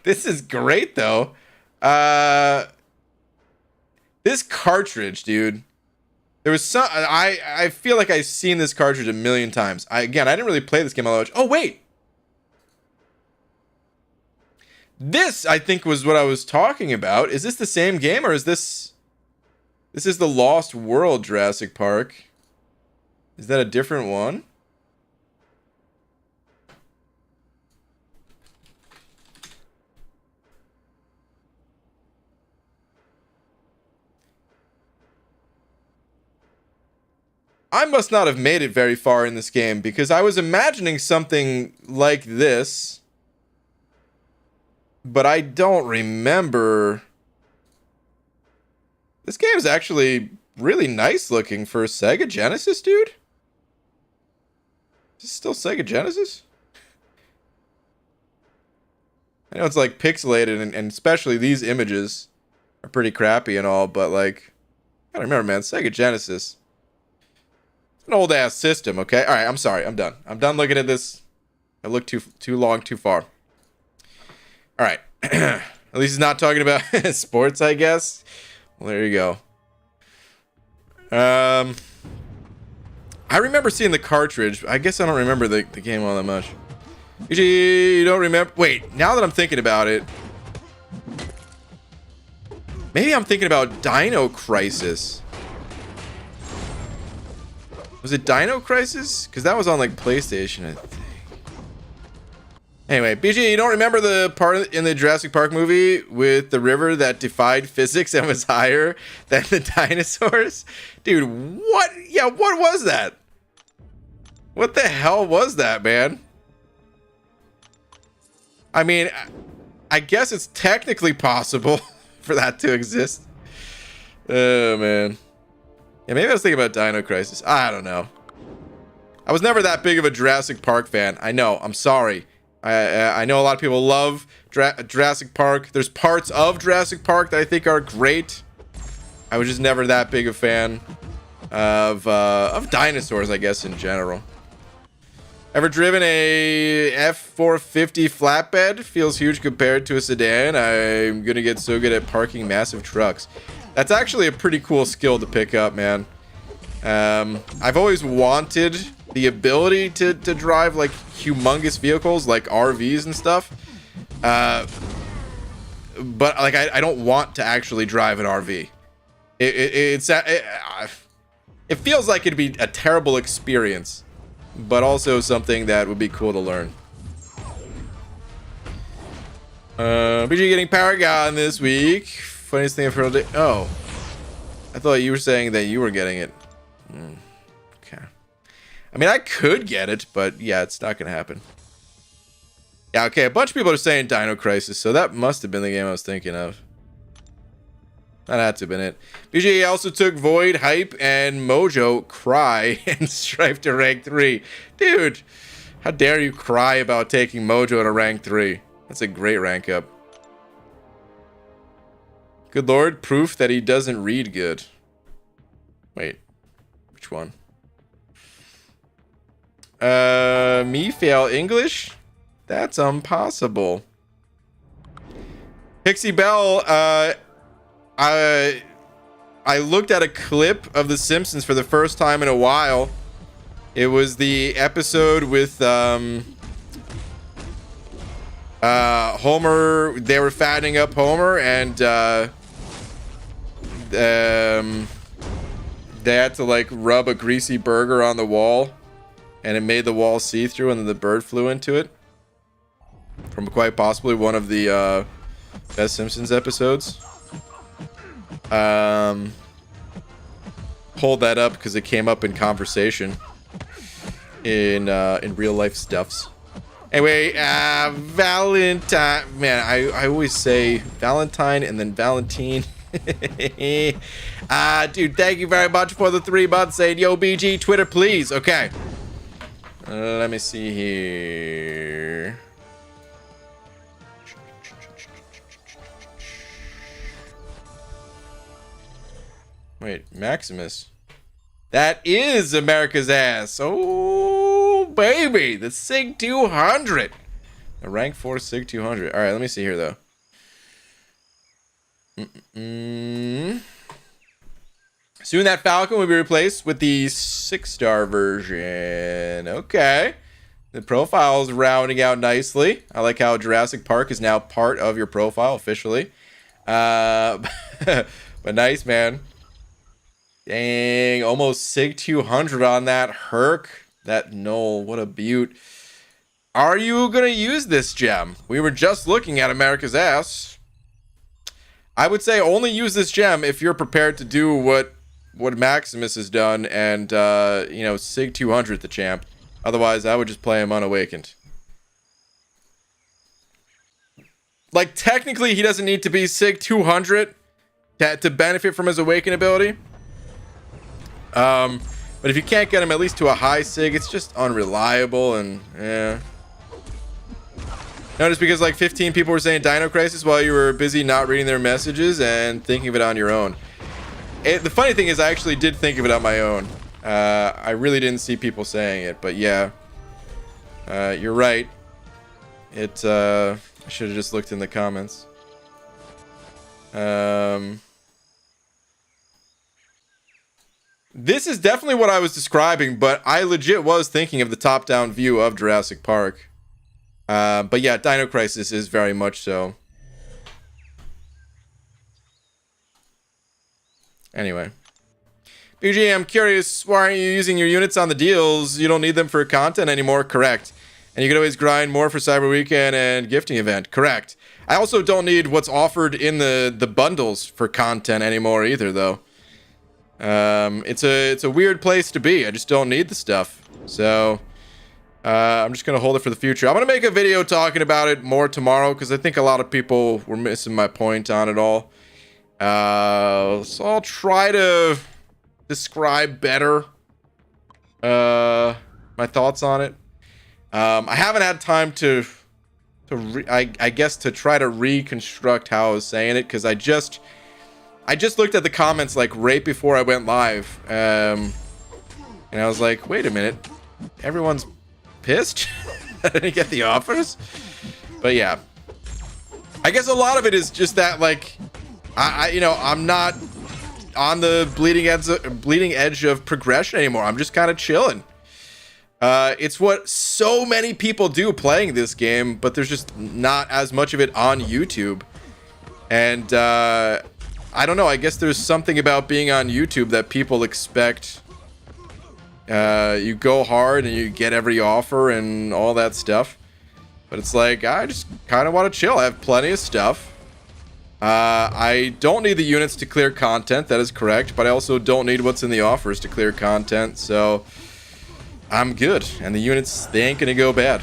This is great though. This cartridge, dude. There was some. I feel like I've seen this cartridge a million times. I didn't really play this game all that much. Oh wait. This, I think, was what I was talking about. Is this the same game, or is this... This is the Lost World Jurassic Park. Is that a different one? I must not have made it very far in this game, because I was imagining something like this... But I don't remember. This game is actually really nice looking for Sega Genesis, dude. Is this still Sega Genesis? I know it's like pixelated, and especially these images are pretty crappy and all, but like, I gotta remember, man, Sega Genesis. It's an old ass system, okay? Alright, I'm sorry, I'm done. I'm done looking at this. I looked too long, too far. All right. At least he's not talking about sports, I guess. Well, there you go. I remember seeing the cartridge. I guess I don't remember the game all that much. You don't remember? Wait, now that I'm thinking about it, maybe I'm thinking about Dino Crisis. Was it Dino Crisis? Because that was on like PlayStation, I think. Anyway, BG, you don't remember the part in the Jurassic Park movie with the river that defied physics and was higher than the dinosaurs? Dude, what? Yeah, what was that? What the hell was that, man? I mean, I guess it's technically possible for that to exist. Oh, man. Yeah, maybe I was thinking about Dino Crisis. I don't know. I was never that big of a Jurassic Park fan. I know. I'm sorry. I know a lot of people love Jurassic Park. There's parts of Jurassic Park that I think are great. I was just never that big a fan of dinosaurs, I guess, in general. Ever driven a F450 flatbed? Feels huge compared to a sedan. I'm gonna get so good at parking massive trucks. That's actually a pretty cool skill to pick up, man. I've always wanted the ability to drive like humongous vehicles like RVs and stuff. But like I don't want to actually drive an RV. It feels like it'd be a terrible experience, but also something that would be cool to learn. BG getting Paragon this week. Funniest thing I've heard all day. Oh, I thought you were saying that you were getting it. Okay. I mean, I could get it, but yeah, it's not gonna happen. Yeah, okay. A bunch of people are saying Dino Crisis, so that must have been the game I was thinking of. That had to have been it. BG also took Void, Hype, and Mojo, Cry, and Strife to rank 3. Dude, how dare you cry about taking Mojo to rank 3? That's a great rank up. Good lord, proof that he doesn't read good. Wait, which one? Me fail English? That's impossible. Pixie Bell, I looked at a clip of The Simpsons for the first time in a while. It was the episode with Homer. They were fattening up Homer, and they had to like rub a greasy burger on the wall, and it made the wall see-through, and then the bird flew into it. From quite possibly one of the best Simpsons episodes. Hold that up because it came up in conversation in real life stuffs. Anyway, Valentine, man, I always say Valentine and then Valentine. Dude, thank you very much for the 3 months saying yo BG Twitter please. Okay, let me see here. Wait, Maximus. That is America's ass. Oh, baby. The SIG 200. The rank 4 SIG 200. All right, let me see here, though. Soon that Falcon will be replaced with the 6-star version. Okay. The profile is rounding out nicely. I like how Jurassic Park is now part of your profile officially. But nice, man. Dang, almost SIG 200 on that Herc. That Knoll, what a beaut. Are you going to use this gem? We were just looking at America's ass. I would say only use this gem if you're prepared to do what Maximus has done and, you know, SIG 200 the champ. Otherwise, I would just play him unawakened. Like, technically, he doesn't need to be SIG 200 to benefit from his awaken ability. But if you can't get him at least to a high SIG, it's just unreliable and yeah. Notice because like 15 people were saying Dino Crisis while you were busy not reading their messages and thinking of it on your own. The funny thing is I actually did think of it on my own. I really didn't see people saying it, but yeah. You're right. It I should have just looked in the comments. This is definitely what I was describing, but I legit was thinking of the top-down view of Jurassic Park. But yeah, Dino Crisis is very much so. Anyway. BG, I'm curious, why aren't you using your units on the deals? You don't need them for content anymore, correct. And you can always grind more for Cyber Weekend and gifting event, correct. I also don't need what's offered in the bundles for content anymore either, though. It's a weird place to be. I just don't need the stuff. So, I'm just gonna hold it for the future. I'm gonna make a video talking about it more tomorrow, because I think a lot of people were missing my point on it all. So I'll try to describe better my thoughts on it. I haven't had time to I guess to try to reconstruct how I was saying it, because I just looked at the comments like right before I went live, and I was like, wait a minute, everyone's pissed I didn't get the offers. But yeah, I guess a lot of it is just that, like, I'm not on the bleeding edge of progression anymore. I'm just kind of chilling. It's what so many people do playing this game, but there's just not as much of it on YouTube. And I don't know, I guess there's something about being on YouTube that people expect. You go hard and you get every offer and all that stuff. But it's like, I just kind of want to chill. I have plenty of stuff. I don't need the units to clear content, that is correct. But I also don't need what's in the offers to clear content, so I'm good. And the units, they ain't gonna go bad.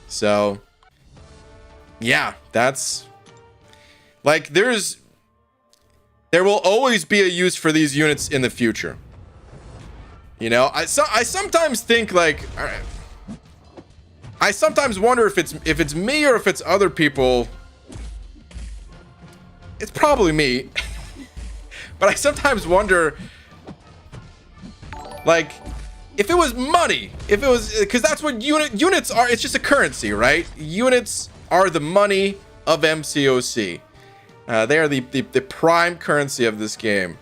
So, yeah, that's... like, there will always be a use for these units in the future. You know, I sometimes think, like, all right, I sometimes wonder if it's me or if it's other people. It's probably me. But I sometimes wonder, like, if it was money, if it was, because that's what units are. It's just a currency, right? Units are the money of MCOC. They are the prime currency of this game.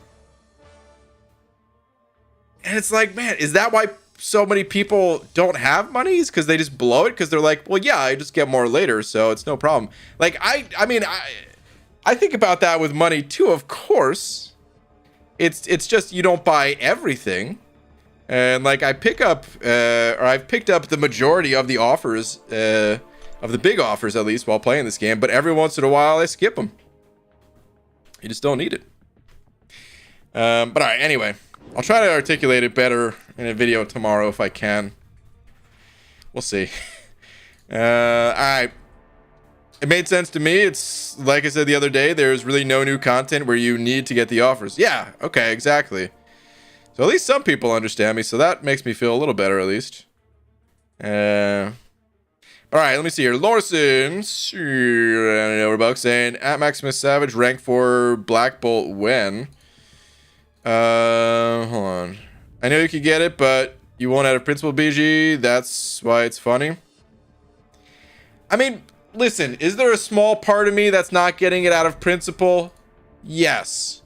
And it's like, man, is that why so many people don't have monies? Because they just blow it? Because they're like, well, yeah, I just get more later, so it's no problem. Like, I mean, I think about that with money too, of course. It's just you don't buy everything. And like, I've picked up the majority of the offers, of the big offers at least, while playing this game. But every once in a while, I skip them. You just don't need it. But all right, anyway. I'll try to articulate it better in a video tomorrow if I can. We'll see. Alright. It made sense to me. It's like I said the other day, there's really no new content where you need to get the offers. Yeah, okay, exactly. So at least some people understand me, so that makes me feel a little better at least. Alright, let me see here. Lorson, Overbuck saying, at Maximus Savage, rank 4 Black Bolt when? Hold on. I know you could get it, but you won't out of principle, BG. That's why it's funny. I mean, listen, is there a small part of me that's not getting it out of principle? Yes.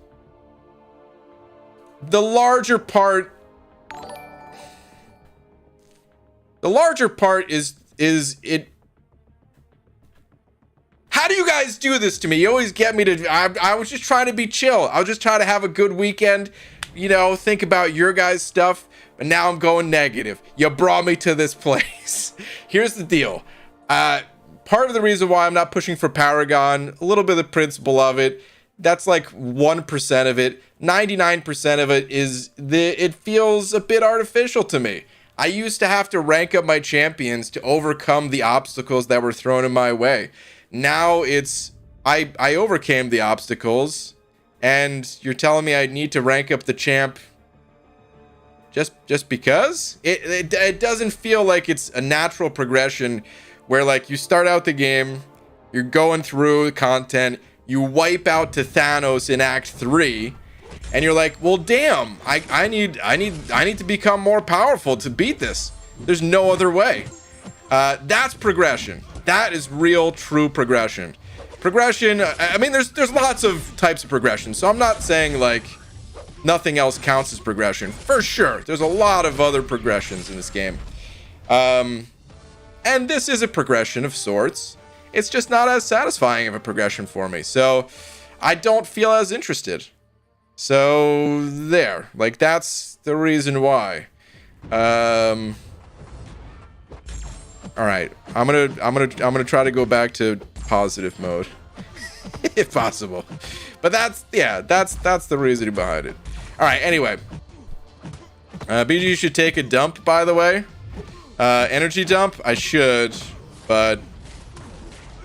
The larger part is it. How do you guys do this to me? You always get me to... I was just trying to be chill. I was just trying to have a good weekend. You know, think about your guys' stuff. But now I'm going negative. You brought me to this place. Here's the deal. Part of the reason why I'm not pushing for Paragon, a little bit of the principle of it, that's like 1% of it. 99% of it is... it feels a bit artificial to me. I used to have to rank up my champions to overcome the obstacles that were thrown in my way. Now it's I overcame the obstacles, and you're telling me I need to rank up the champ just because? It doesn't feel like it's a natural progression where, like, you start out the game, you're going through the content, you wipe out to Thanos in Act 3, and you're like, well, damn, I need to become more powerful to beat this. There's no other way. That's progression. That is real, true progression. Progression, I mean, there's lots of types of progression, so I'm not saying, like, nothing else counts as progression. For sure, there's a lot of other progressions in this game. And this is a progression of sorts. It's just not as satisfying of a progression for me, so I don't feel as interested. So, there. Like, that's the reason why. Alright, I'm gonna try to go back to positive mode. If possible. But that's the reasoning behind it. Alright, anyway. BG should take a dump, by the way. Energy dump? I should, but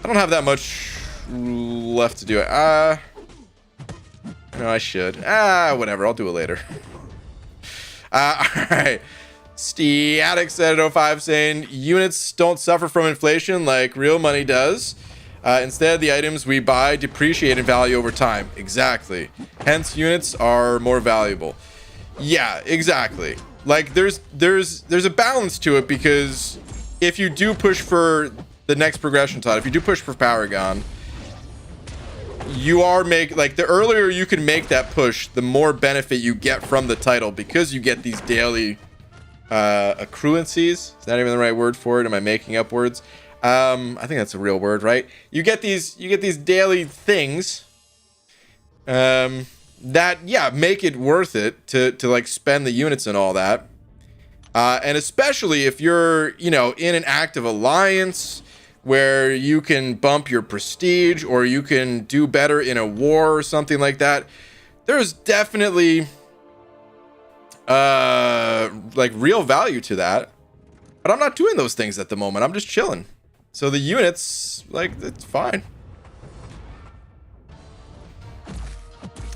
I don't have that much left to do it. No, I should. Whatever, I'll do it later. Alright. Static705 saying, units don't suffer from inflation like real money does. Instead, the items we buy depreciate in value over time. Exactly. Hence, units are more valuable. Yeah, exactly. Like, there's a balance to it, because if you do push for the next progression title, if you do push for Paragon, you are like, the earlier you can make that push, the more benefit you get from the title, because you get these daily accruancies. Is that even the right word for it? Am I making up words? I think that's a real word, right? You get these daily things that, yeah, make it worth it to like spend the units and all that. And especially if you're, you know, in an active alliance where you can bump your prestige, or you can do better in a war or something like that. There's definitely like real value to that. But I'm not doing those things at the moment. I'm just chilling. So the units, like, it's fine.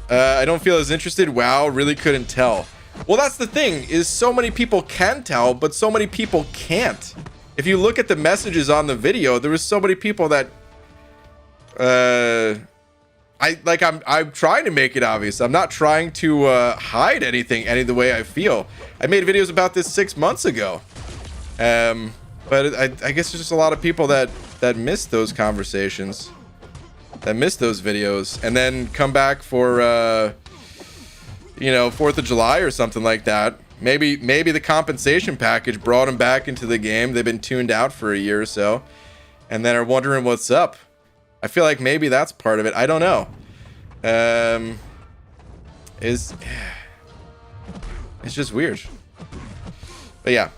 I don't feel as interested. Wow, really couldn't tell. Well, that's the thing, is so many people can tell, but so many people can't. If you look at the messages on the video, there was so many people that I'm trying to make it obvious. I'm not trying to hide anything any of the way I feel. I made videos about this 6 months ago. But I guess there's just a lot of people that miss those conversations, that miss those videos, and then come back for you know, 4th of July or something like that. Maybe the compensation package brought them back into the game. They've been tuned out for a year or so, and then are wondering what's up. I feel like maybe that's part of it. I don't know. It's just weird. But yeah.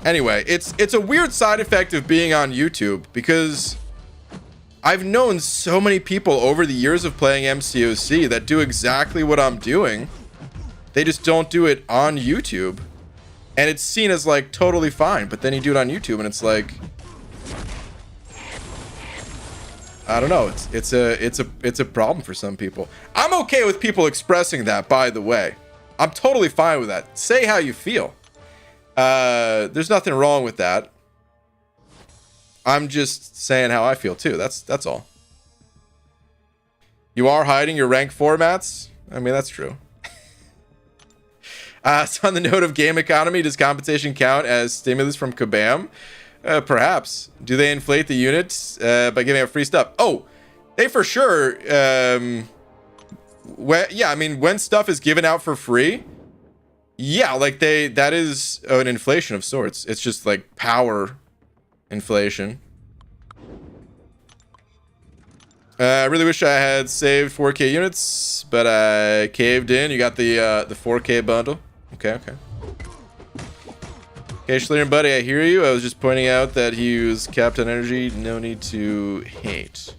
Anyway, it's a weird side effect of being on YouTube, because I've known so many people over the years of playing MCOC that do exactly what I'm doing. They just don't do it on YouTube, and it's seen as like totally fine. But then you do it on YouTube, and it's like, I don't know. It's a problem for some people. I'm okay with people expressing that, by the way. I'm totally fine with that. Say how you feel. There's nothing wrong with that. I'm just saying how I feel too. That's all. You are hiding your rank formats? I mean, that's true. So on the note of game economy, does compensation count as stimulus from Kabam? Perhaps. Do they inflate the units by giving out free stuff? Oh, they for sure. Yeah, I mean, when stuff is given out for free, yeah, like that is an inflation of sorts. It's just like power inflation. I really wish I had saved 4K units, but I caved in. You got the 4K bundle. Okay. Okay, Schlitter buddy, I hear you. I was just pointing out that he used Captain Energy. No need to hate.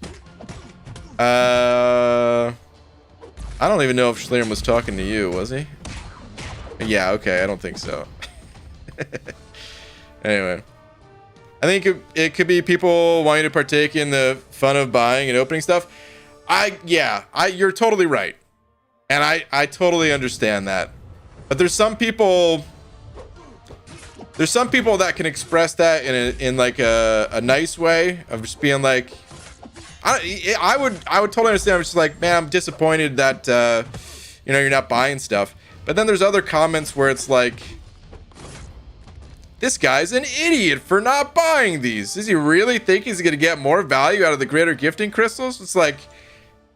I don't even know if Schlitter was talking to you, was he? Yeah, okay, I don't think so. Anyway. I think it could be people wanting to partake in the fun of buying and opening stuff. You're totally right. And I totally understand that. But there's some people that can express that in like a nice way of just being like, I would totally understand. I'm just like, man, I'm disappointed that you know, you're not buying stuff. But then there's other comments where it's like, This guy's an idiot for not buying these. Does he really think he's gonna get more value out of the greater gifting crystals? It's like,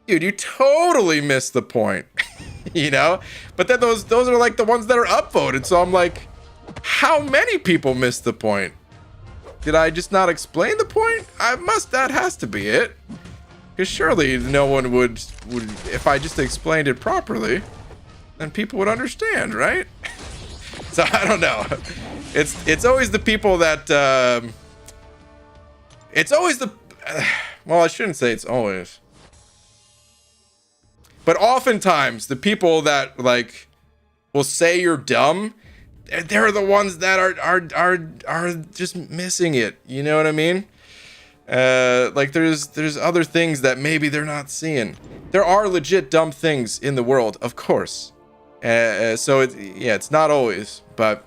dude, you totally missed the point. You know? But then those are like the ones that are upvoted. So I'm like, how many people missed the point? Did I just not explain the point? That has to be it. Because surely no one would, if I just explained it properly, then people would understand, right? So I don't know. It's always the people that, it's always the, well, I shouldn't say it's always. But oftentimes the people that like will say you're dumb, they're the ones that are just missing it. You know what I mean? Like there's other things that maybe they're not seeing. There are legit dumb things in the world, of course. So it's not always, but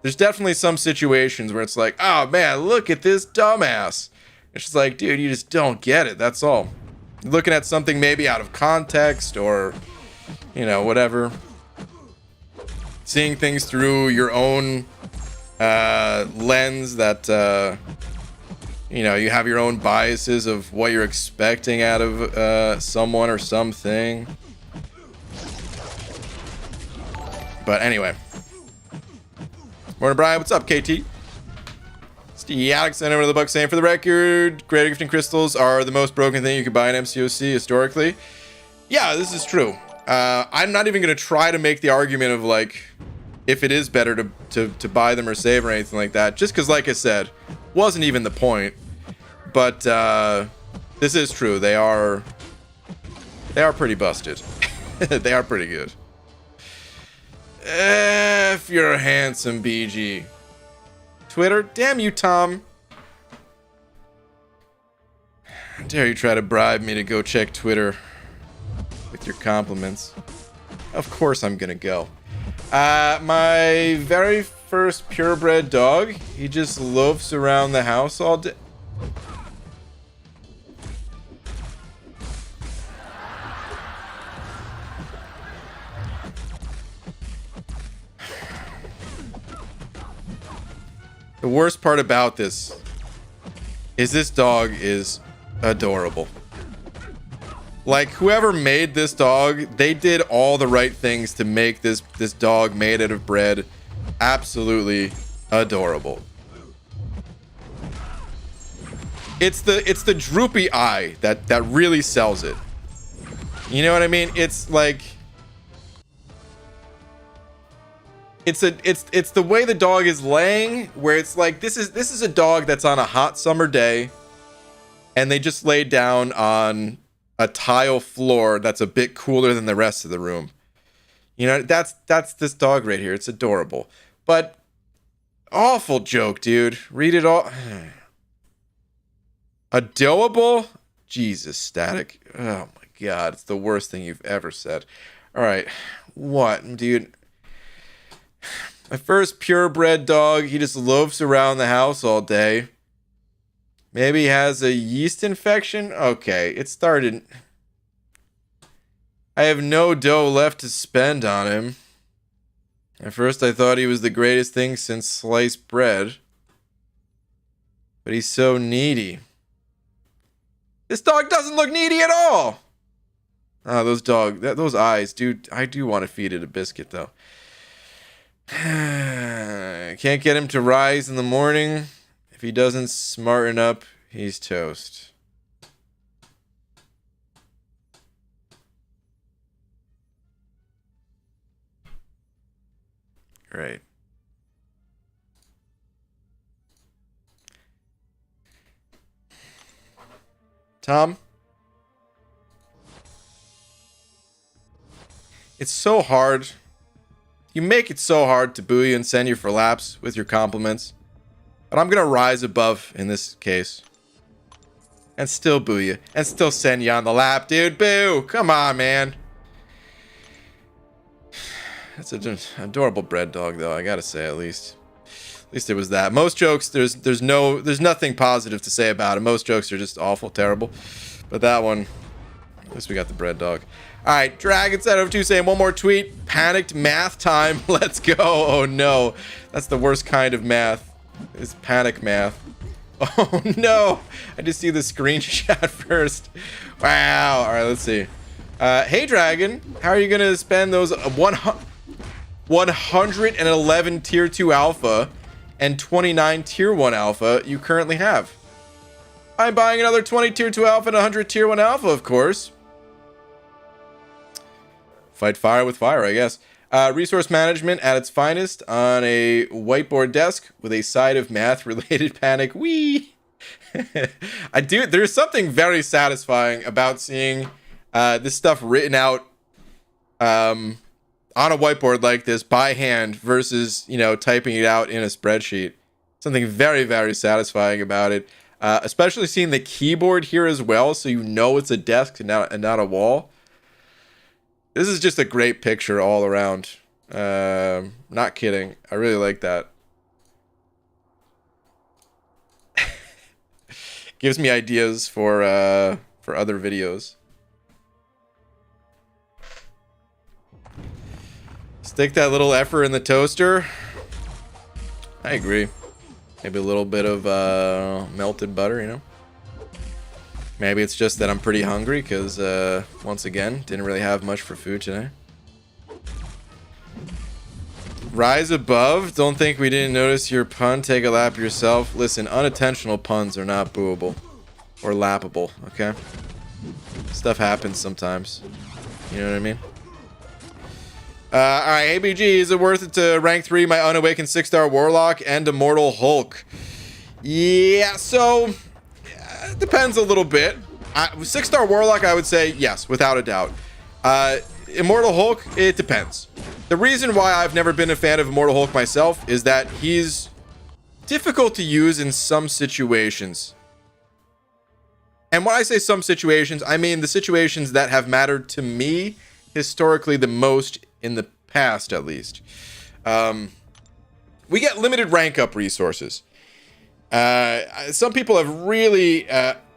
there's definitely some situations where it's like, oh man, look at this dumbass. It's just like, dude, you just don't get it. That's all. You're looking at something maybe out of context or, you know, whatever. Seeing things through your own lens that, you know, you have your own biases of what you're expecting out of someone or something. But anyway. Morning, Brian. What's up, KT? Steve Alexander over the buck saying, for the record, greater gifting crystals are the most broken thing you could buy in MCOC historically. Yeah, this is true. I'm not even going to try to make the argument of like if it is better to buy them or save or anything like that, just because, like I said, wasn't even the point. But this is true. They are pretty busted. They are pretty good. If you're a handsome BG. Twitter, damn you, Tom. How dare you try to bribe me to go check Twitter with your compliments? Of course I'm gonna go. My very first purebred dog, he just loafs around the house all day. The worst part about this is this dog is adorable. Like, whoever made this dog, they did all the right things to make this dog made out of bread absolutely adorable. It's the droopy eye that really sells it. You know what I mean? It's like it's the way the dog is laying, where it's like this is a dog that's on a hot summer day and they just laid down on a tile floor that's a bit cooler than the rest of the room. You know, that's this dog right here. It's adorable. But awful joke, dude. Read it all. Adorable? Jesus, Static. Oh my god, it's the worst thing you've ever said. All right. What, dude? My first purebred dog, he just loafs around the house all day. Maybe he has a yeast infection? Okay, it started. I have no dough left to spend on him. At first I thought he was the greatest thing since sliced bread. But he's so needy. This dog doesn't look needy at all! Oh, those eyes, dude. I do want to feed it a biscuit, though. Can't get him to rise in the morning. If he doesn't smarten up, he's toast. Great. Tom? It's so hard. You make it so hard to boo you and send you for laps with your compliments. But I'm gonna rise above in this case. And still boo you. And still send you on the lap, dude. Boo! Come on, man. That's an adorable bread dog, though, I gotta say, at least. At least it was that. Most jokes, there's nothing positive to say about it. Most jokes are just awful, terrible. But that one, at least we got the bread dog. All right, Dragon set over 2 saying one more tweet. Panicked math time. Let's go. Oh no, that's the worst kind of math. It's panic math. Oh no! I just see the screenshot first. Wow. All right, let's see. Hey Dragon, how are you gonna spend those 111 tier 2 alpha and 29 tier 1 alpha you currently have? I'm buying another 20 tier 2 alpha and 100 tier 1 alpha, of course. Fight fire with fire, I guess. Resource management at its finest on a whiteboard desk with a side of math-related panic. Wee! There's something very satisfying about seeing this stuff written out on a whiteboard like this by hand versus, you know, typing it out in a spreadsheet. Something very, very satisfying about it. Especially seeing the keyboard here as well, so you know it's a desk and not a wall. This is just a great picture all around. Not kidding. I really like that. Gives me ideas for other videos. Stick that little effer in the toaster. I agree. Maybe a little bit of melted butter, you know? Maybe it's just that I'm pretty hungry because, once again, didn't really have much for food today. Rise above. Don't think we didn't notice your pun. Take a lap yourself. Listen, unintentional puns are not booable or lappable, okay? Stuff happens sometimes. You know what I mean? Alright, ABG, is it worth it to rank 3 my unawakened 6-star Warlock and Immortal Hulk? Yeah, so... depends a little bit. 6-star Warlock, I would say yes, without a doubt. Immortal Hulk, it depends. The reason why I've never been a fan of Immortal Hulk myself is that he's difficult to use in some situations. And when I say some situations, I mean the situations that have mattered to me historically the most in the past, at least. We get limited rank up resources. Some people have really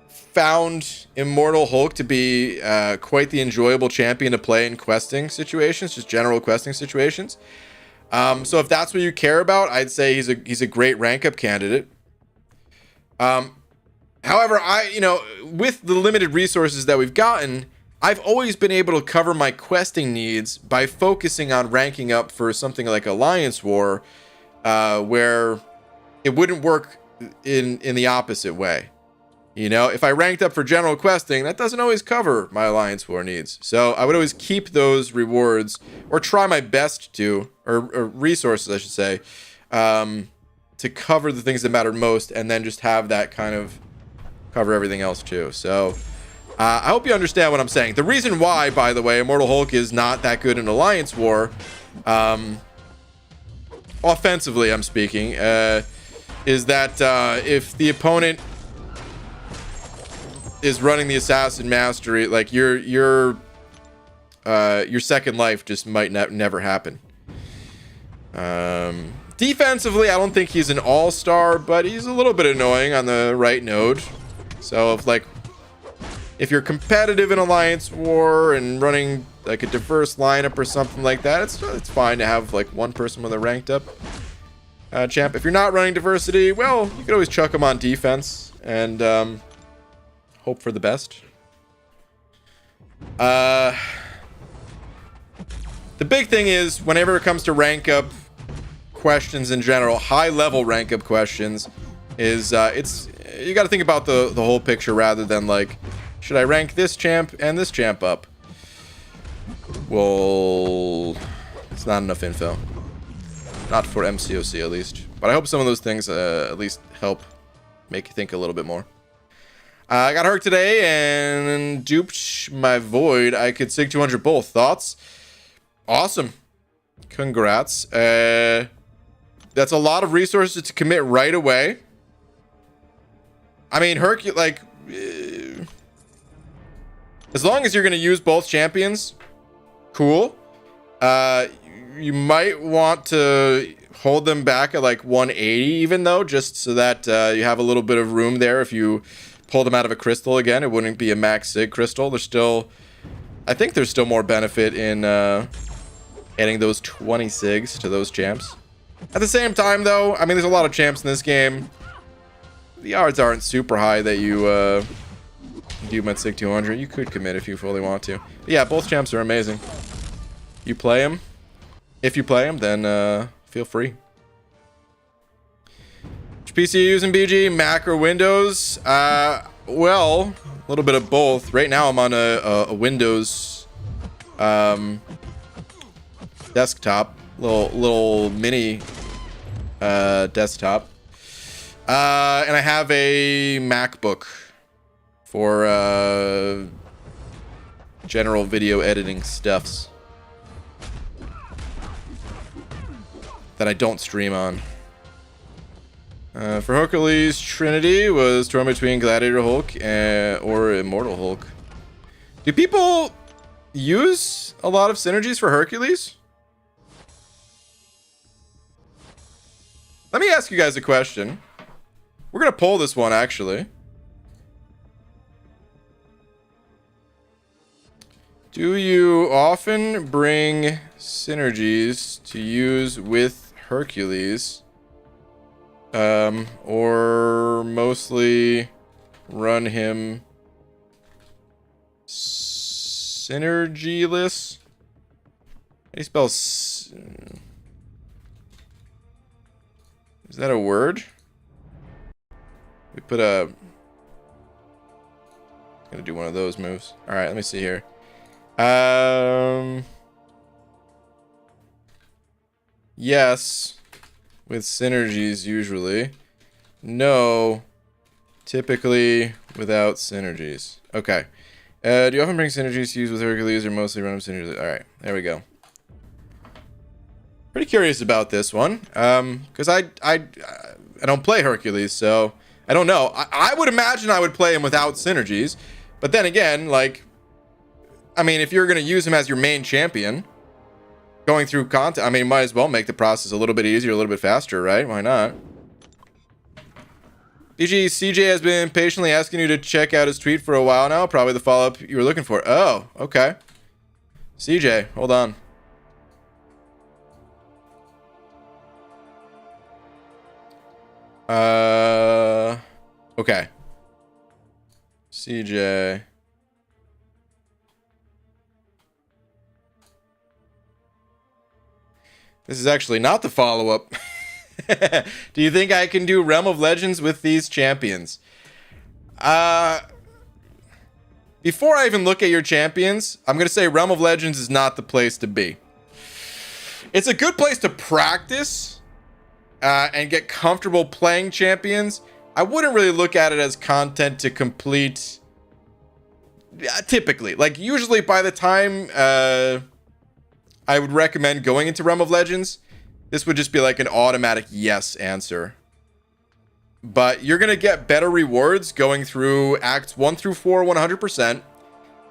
found Immortal Hulk to be quite the enjoyable champion to play in questing situations, just general questing situations. So if that's what you care about, I'd say he's a great rank up candidate. However, with the limited resources that we've gotten, I've always been able to cover my questing needs by focusing on ranking up for something like Alliance War, where it wouldn't work in the opposite way. You know, if I ranked up for general questing, that doesn't always cover my Alliance War needs. So I would always keep those rewards, or try my best to, or resources, I should say, to cover the things that mattered most, and then just have that kind of cover everything else too. So I hope you understand what I'm saying. The reason why, by the way, Immortal Hulk is not that good in Alliance War, offensively I'm speaking, is that if the opponent is running the Assassin Mastery, like your second life just might never happen. Defensively, I don't think he's an all-star, but he's a little bit annoying on the right node. So if you're competitive in Alliance War and running like a diverse lineup or something like that, it's fine to have like one person with a ranked up champ. If you're not running diversity, well, you can always chuck him on defense and hope for the best. The big thing is, whenever it comes to rank up questions in general, high level rank up questions, is you got to think about the whole picture rather than like, should I rank this champ and this champ up? Well, it's not enough info. Not for MCOC at least. But I hope some of those things at least help make you think a little bit more. I got hurt today and duped my void. I could sig 200 both. Thoughts? Awesome. Congrats. That's a lot of resources to commit right away. I mean, like, as long as you're going to use both champions, cool. You might want to hold them back at like 180 even though, just so that you have a little bit of room there. If you pull them out of a crystal again, it wouldn't be a max sig crystal. I think there's still more benefit in adding those 20 sigs to those champs. At the same time, though, I mean, there's a lot of champs in this game. The odds aren't super high that you do Metsig 200. You could commit if you fully want to. But yeah, both champs are amazing. You play them. If you play them, then feel free. Which PC are you using, BG? Mac or Windows? Well, a little bit of both. Right now, I'm on a Windows desktop, little mini desktop, and I have a MacBook for general video editing stuffs that I don't stream on. For Hercules, Trinity was torn between Gladiator Hulk or Immortal Hulk. Do people use a lot of synergies for Hercules? Let me ask you guys a question. We're gonna poll this one, actually. Do you often bring synergies to use with Hercules? Or mostly run him synergyless? How do you spell is that a word? We put a... Gonna do one of those moves. Alright, let me see here. Yes. With synergies, usually. No. Typically without synergies. Okay. Do you often bring synergies to use with Hercules or mostly run synergies? Alright, there we go. Pretty curious about this one. Because I don't play Hercules, so I don't know. I would imagine I would play him without synergies. But then again, like, I mean, if you're going to use him as your main champion, going through content, I mean, might as well make the process a little bit easier, a little bit faster, right? Why not? DG, CJ has been patiently asking you to check out his tweet for a while now. Probably the follow-up you were looking for. Oh, okay. CJ, hold on. Okay. CJ. This is actually not the follow-up. Do you think I can do Realm of Legends with these champions? Before I even look at your champions, I'm going to say Realm of Legends is not the place to be. It's a good place to practice and get comfortable playing champions. I wouldn't really look at it as content to complete. Typically, like usually by the time I would recommend going into Realm of Legends, this would just be like an automatic yes answer. But you're going to get better rewards going through Acts 1 through 4 100%,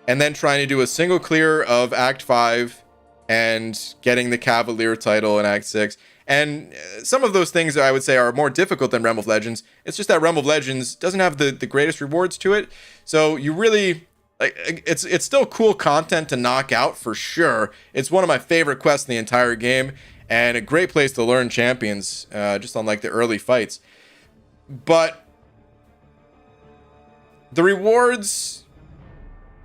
and then trying to do a single clear of Act 5 and getting the Cavalier title in Act 6. And some of those things I would say are more difficult than Realm of Legends. It's just that Realm of Legends doesn't have the greatest rewards to it. So you really... like, it's still cool content to knock out for sure. It's one of my favorite quests in the entire game, and a great place to learn champions, just on like the early fights. But the rewards,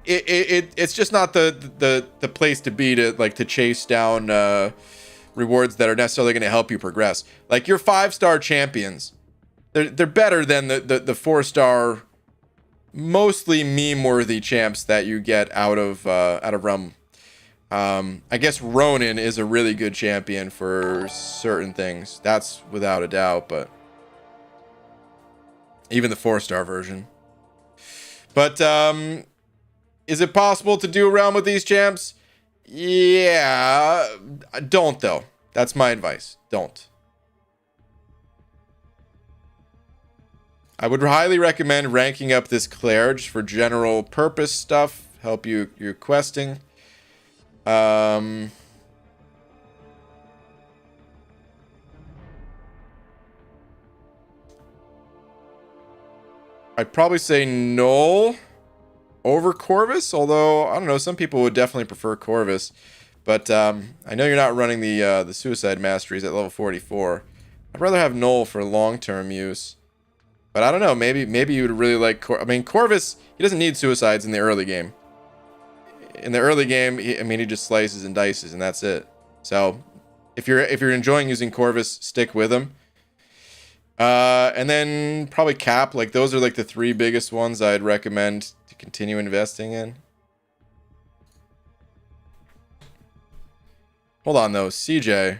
it's just not the place to be to chase down rewards that are necessarily going to help you progress. Like your 5-star champions, they're better than the 4-star. Mostly meme-worthy champs that you get out of Realm. I guess Ronin is a really good champion for certain things. That's without a doubt, but even the 4-star version. But is it possible to do a Realm with these champs? Yeah, don't though. That's my advice. Don't. I would highly recommend ranking up this Claire just for general purpose stuff. Help you your questing. I'd probably say Null over Corvus, although I don't know, some people would definitely prefer Corvus. But I know you're not running the Suicide Masteries at level 44. I'd rather have Null for long-term use. But I don't know, maybe you would really like I mean, Corvus, he doesn't need Suicides in the early game. In the early game, he just slices and dices, and that's it. So, if you're enjoying using Corvus, stick with him. And then probably Cap. Like, those are like the 3 biggest ones I'd recommend to continue investing in. Hold on, though. CJ.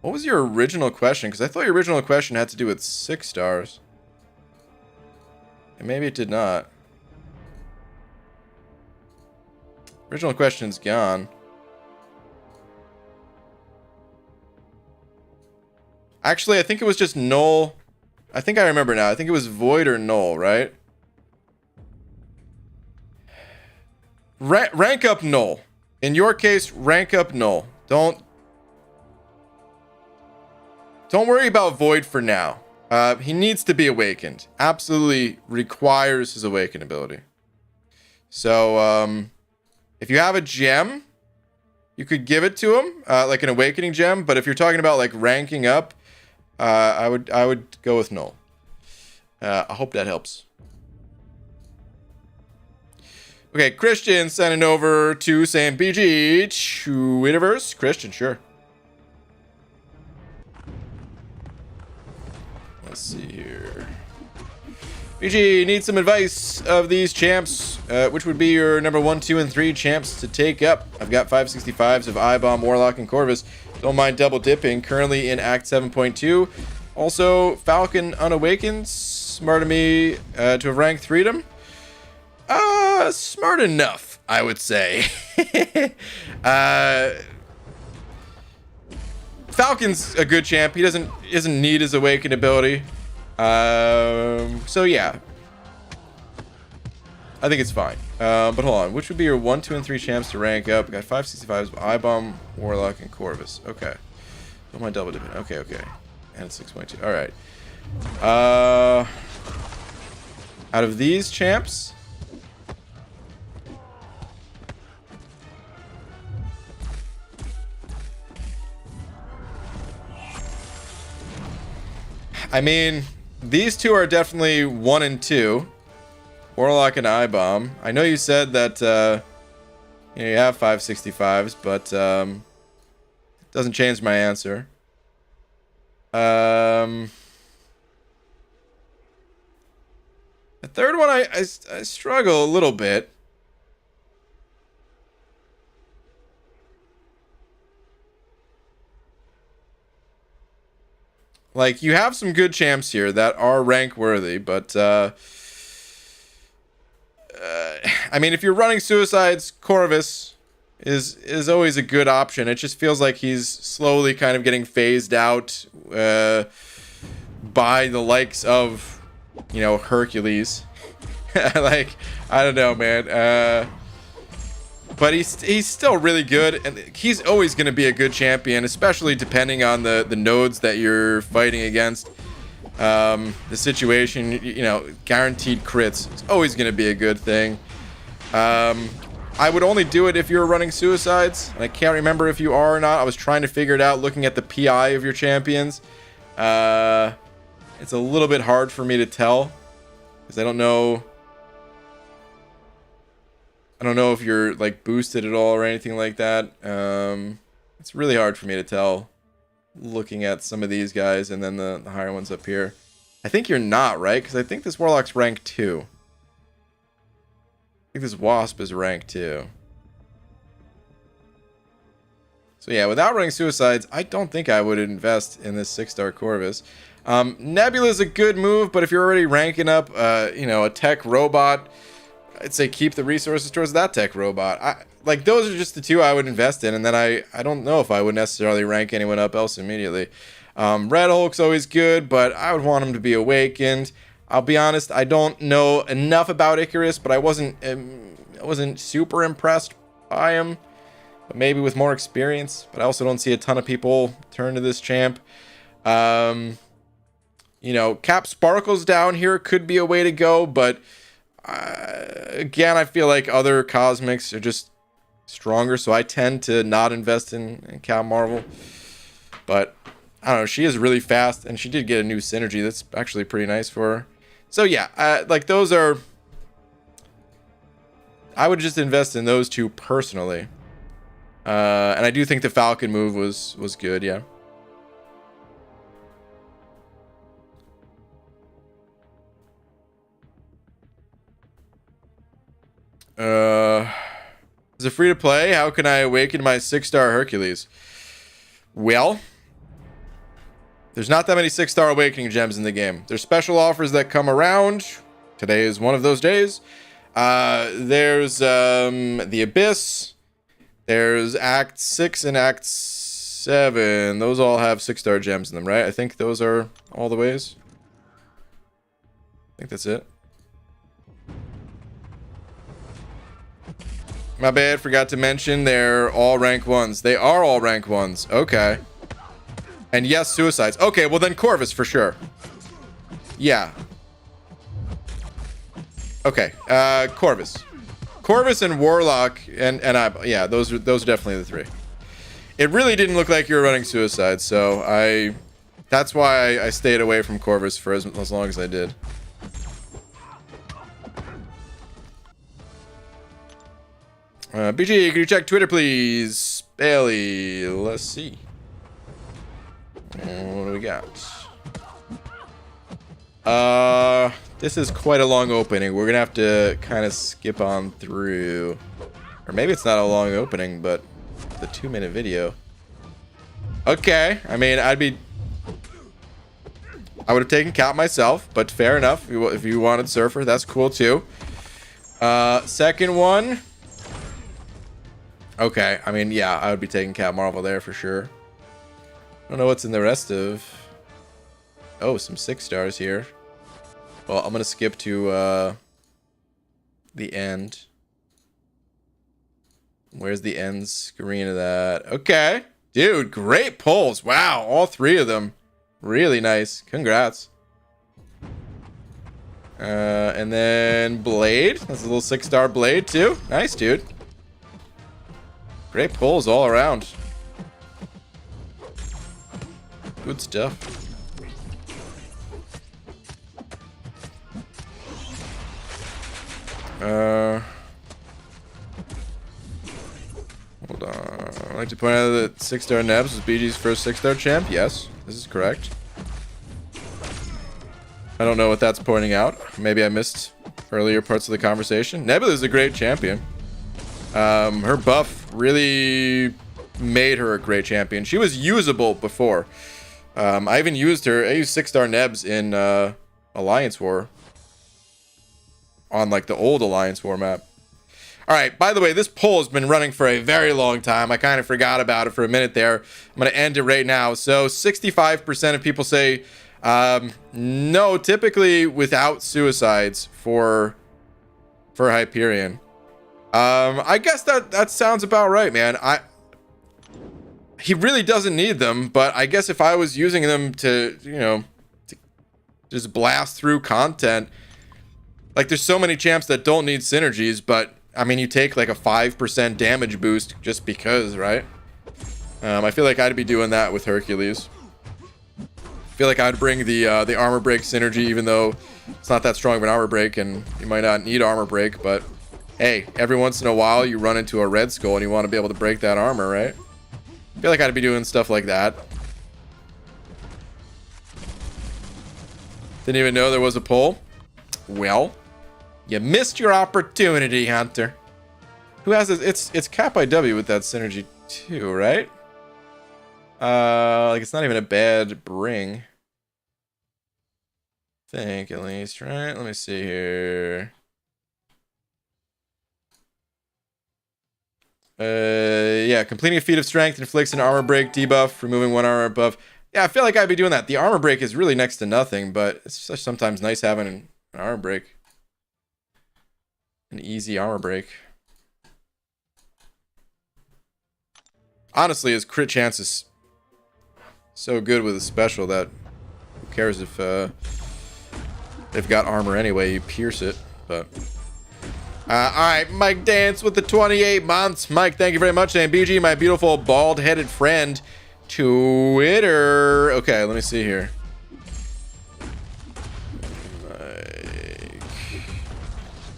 What was your original question? Because I thought your original question had to do with 6 stars. And maybe it did not. Original question's gone. Actually, I think it was just Null. I think I remember now. I think it was Void or Null, right? Rank up Null. In your case, rank up Null. Don't worry about Void for now. He needs to be awakened. Absolutely requires his awaken ability. So, if you have a gem, you could give it to him, like an awakening gem. But if you're talking about like ranking up, I would go with Null. I hope that helps. Okay, Christian sending over to saying BG Twitterverse. Christian, sure. Let's see here. BG needs some advice of these champs. Which would be your number 1, 2, and 3 champs to take up? I've got 565s of I-Bomb, Warlock, and Corvus. Don't mind double dipping. Currently in Act 7.2. Also, Falcon Unawakened. Smart of me to have ranked 3'd him. Smart enough, I would say. Falcon's a good champ. He doesn't need his awakened ability. So yeah. I think it's fine. But hold on. Which would be your 1, 2, and 3 champs to rank up? Got 565s of I-Bomb, Warlock, and Corvus. Okay. Don't mind double dipping. Okay. And 6.2. Alright. Out of these champs, I mean, these 2 are definitely 1 and 2. Warlock and I-Bomb. I know you said that you have 565s, but it doesn't change my answer. The third one, I struggle a little bit. Like, you have some good champs here that are rank worthy, but I mean, if you're running Suicides, Corvus is always a good option. It just feels like he's slowly kind of getting phased out by the likes of, you know, Hercules. Like, I don't know, man. But he's still really good, and he's always going to be a good champion, especially depending on the nodes that you're fighting against. The situation, you know, guaranteed crits. It's always going to be a good thing. I would only do it if you're running Suicides, and I can't remember if you are or not. I was trying to figure it out looking at the PI of your champions. It's a little bit hard for me to tell, because I don't know if you're like boosted at all or anything like that. It's really hard for me to tell looking at some of these guys and then the higher ones up here. I think you're not, right? Because I think this Warlock's rank 2. I think this Wasp is rank 2. So yeah, without running Suicides, I don't think I would invest in this 6-star Corvus. Nebula's a good move, but if you're already ranking up, you know, a tech robot, I'd say keep the resources towards that tech robot. Like, those are just the 2 I would invest in, and then I don't know if I would necessarily rank anyone up else immediately. Red Hulk's always good, but I would want him to be awakened. I'll be honest, I don't know enough about Icarus, but I wasn't super impressed by him. But maybe with more experience. But I also don't see a ton of people turn to this champ. You know, Cap Sparkles down here could be a way to go, but again, I feel like other Cosmics are just stronger, so I tend to not invest in Cat Marvel. But I don't know, she is really fast, and she did get a new synergy that's actually pretty nice for her. So yeah, like those are, I would just invest in those two personally. And I do think the Falcon move was good, yeah. Is it free to play? How can I awaken my 6-star Hercules? Well, there's not that many 6-star awakening gems in the game. There's special offers that come around. Today is one of those days. There's the Abyss. There's Act 6 and Act 7. Those all have 6-star gems in them, right? I think those are all the ways. I think that's it. My bad, forgot to mention they're all rank 1s. They are all rank 1s. Okay. And yes, suicides. Okay, well then Corvus for sure. Yeah. Okay, Corvus. Corvus and Warlock and yeah, those are definitely the three. It really didn't look like you were running suicide, so that's why I stayed away from Corvus for as long as I did. BG, can you check Twitter, please? Bailey, let's see. What do we got? This is quite a long opening. We're gonna have to kind of skip on through. Or maybe it's not a long opening, but the 2-minute video. Okay, I mean, I would have taken Cat myself, but fair enough. If you wanted Surfer, that's cool too. Second one. Okay, I mean, yeah, I would be taking Cat Marvel there for sure. I don't know what's in the rest of... Oh, some 6-stars here. Well, I'm gonna skip to the end. Where's the end screen of that? Okay. Dude, great pulls. Wow, all 3 of them. Really nice. Congrats. And then Blade. That's a little 6-star Blade too. Nice, dude. Great pulls all around. Good stuff. Hold on. I'd like to point out that 6-star Nebs was BG's first 6-star champ. Yes, this is correct. I don't know what that's pointing out. Maybe I missed earlier parts of the conversation. Nebula is a great champion. Her buff really made her a great champion. She was usable before. I even used her. I used 6-star Nebs in Alliance War. On like the old Alliance War map. Alright, by the way, this poll has been running for a very long time. I kind of forgot about it for a minute there. I'm going to end it right now. So 65% of people say no, typically without suicides for Hyperion. I guess that sounds about right, man. He really doesn't need them, but I guess if I was using them to, you know, to just blast through content, like there's so many champs that don't need synergies, but I mean, you take like a 5% damage boost just because, right? I feel like I'd be doing that with Hercules. I feel like I'd bring the armor break synergy, even though it's not that strong of an armor break and you might not need armor break, but hey, every once in a while you run into a Red Skull and you want to be able to break that armor, right? I feel like I'd be doing stuff like that. Didn't even know there was a poll. Well, you missed your opportunity, Hunter. Who has this? It's Cap IW with that synergy too, right? Like it's not even a bad bring. I think at least, right? Let me see here. Yeah, completing a feat of strength inflicts an armor break debuff, removing 1 armor buff. Yeah, I feel like I'd be doing that. The armor break is really next to nothing, but it's just sometimes nice having an armor break. An easy armor break. Honestly, his crit chance is so good with a special that who cares if they've got armor anyway, you pierce it, but All right, Mike Dance with the 28 months. Mike, thank you very much. And BG, my beautiful bald-headed friend, Twitter. Okay, let me see here.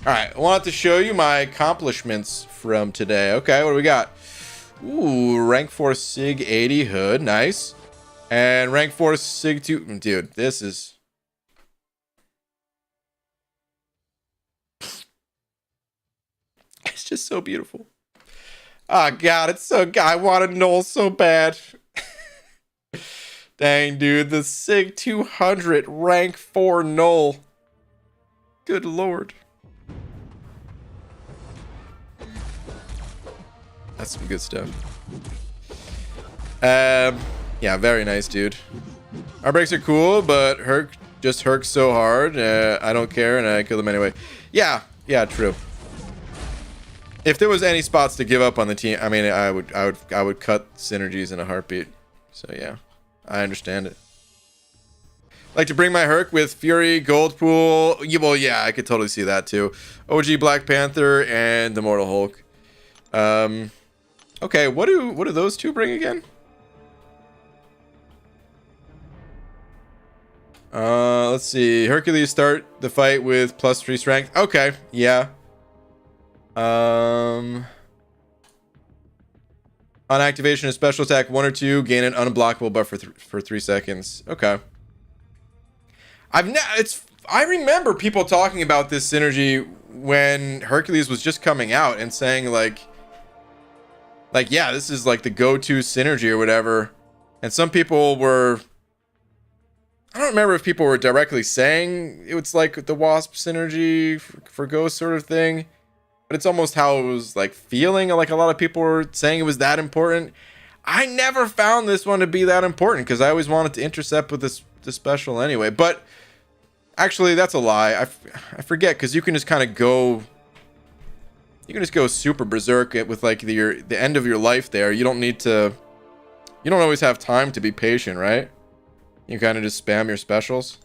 All right, I wanted to show you my accomplishments from today. Okay, what do we got? Ooh, rank 4 Sig 80 hood, nice. And rank 4 Sig 2, dude, this is... It's just so beautiful. Oh, God, it's so... I wanted Null so bad. Dang, dude, the Sig 200 rank 4 Null. Good Lord. That's some good stuff. Yeah, very nice, dude. Our breaks are cool, but Herc just herks so hard. I don't care, and I kill them anyway. Yeah, true. If there was any spots to give up on the team, I mean, I would cut synergies in a heartbeat. So yeah, I understand it. Like to bring my Herc with Fury, Goldpool. Yeah, well, yeah, I could totally see that too. OG Black Panther and the Mortal Hulk. Okay, what do those two bring again? Let's see. Hercules start the fight with +3 strength. Okay, yeah. On activation of special attack 1 or 2, gain an unblockable buff for 3 seconds. Okay. I remember people talking about this synergy when Hercules was just coming out and saying like yeah, this is like the go-to synergy or whatever. And some people were, I don't remember if people were directly saying it's like the Wasp synergy for Ghost sort of thing, but it's almost how it was like feeling. Like a lot of people were saying it was that important. I never found this one to be that important because I always wanted to intercept with this special anyway. But actually, that's a lie. I forget, because you can just kind of go. You can just go super berserk with like the end of your life there. You don't need to. You don't always have time to be patient, right? You kind of just spam your specials.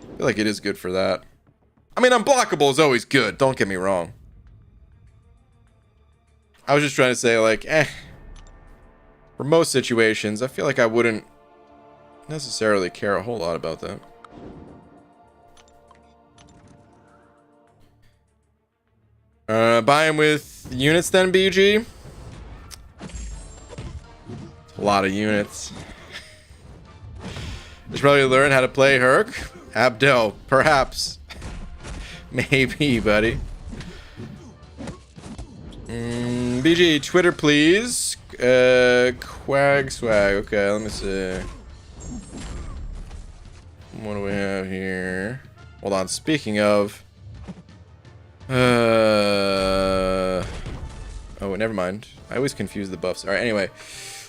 I feel like it is good for that. I mean, unblockable is always good. Don't get me wrong. I was just trying to say, like, for most situations, I feel like I wouldn't necessarily care a whole lot about that. Buy him with units then, BG. A lot of units. You should probably learn how to play Herc. Abdel, perhaps. Maybe, buddy. BG, Twitter, please. Quag swag. Okay, let me see. What do we have here? Hold on. Speaking of. Oh, never mind. I always confuse the buffs. All right. Anyway,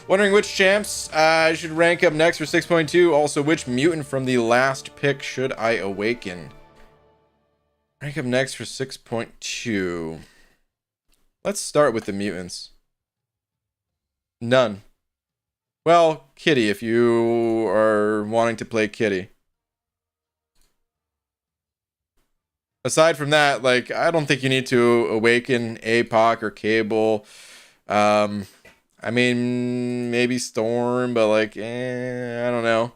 wondering which champs I should rank up next for 6.2. Also, which mutant from the last pick should I awaken? Rank up next for 6.2. Let's start with the mutants. None. Well, Kitty, if you are wanting to play Kitty. Aside from that, like, I don't think you need to awaken APOC or Cable. I mean, maybe Storm, but like, I don't know.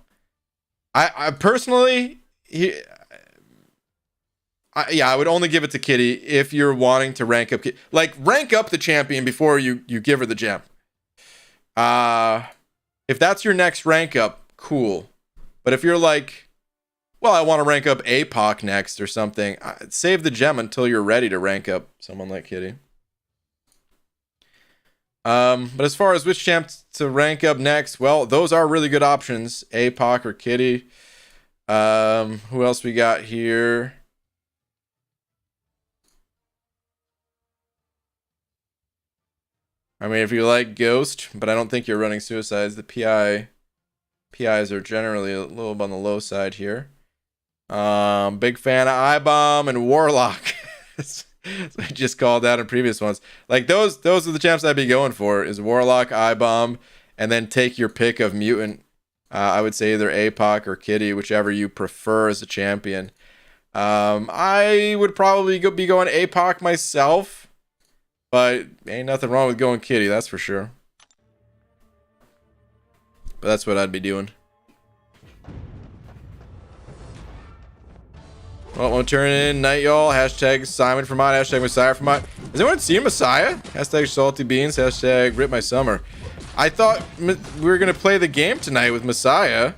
I personally, I would only give it to Kitty if you're wanting to rank up. Like, rank up the champion before you give her the gem. If that's your next rank up, cool. But if you're like, well, I want to rank up APOC next or something, save the gem until you're ready to rank up someone like Kitty. But as far as which champ to rank up next, well, those are really good options. APOC or Kitty. Who else we got here? I mean, if you like Ghost, but I don't think you're running Suicides. The PIs are generally a little on the low side here. Big fan of I-Bomb and Warlock. I just called that in previous ones. Like, those are the champs I'd be going for, is Warlock, I-Bomb, and then take your pick of mutant. I would say either APOC or Kitty, whichever you prefer as a champion. I would probably be going APOC myself, but ain't nothing wrong with going Kitty, that's for sure. But that's what I'd be doing. Well, won't turn in night, y'all. Hashtag Simon for mod. Hashtag Messiah for mod. Has anyone seen Messiah? Hashtag Salty Beans. Hashtag Rip My Summer. I thought we were gonna play the game tonight with Messiah.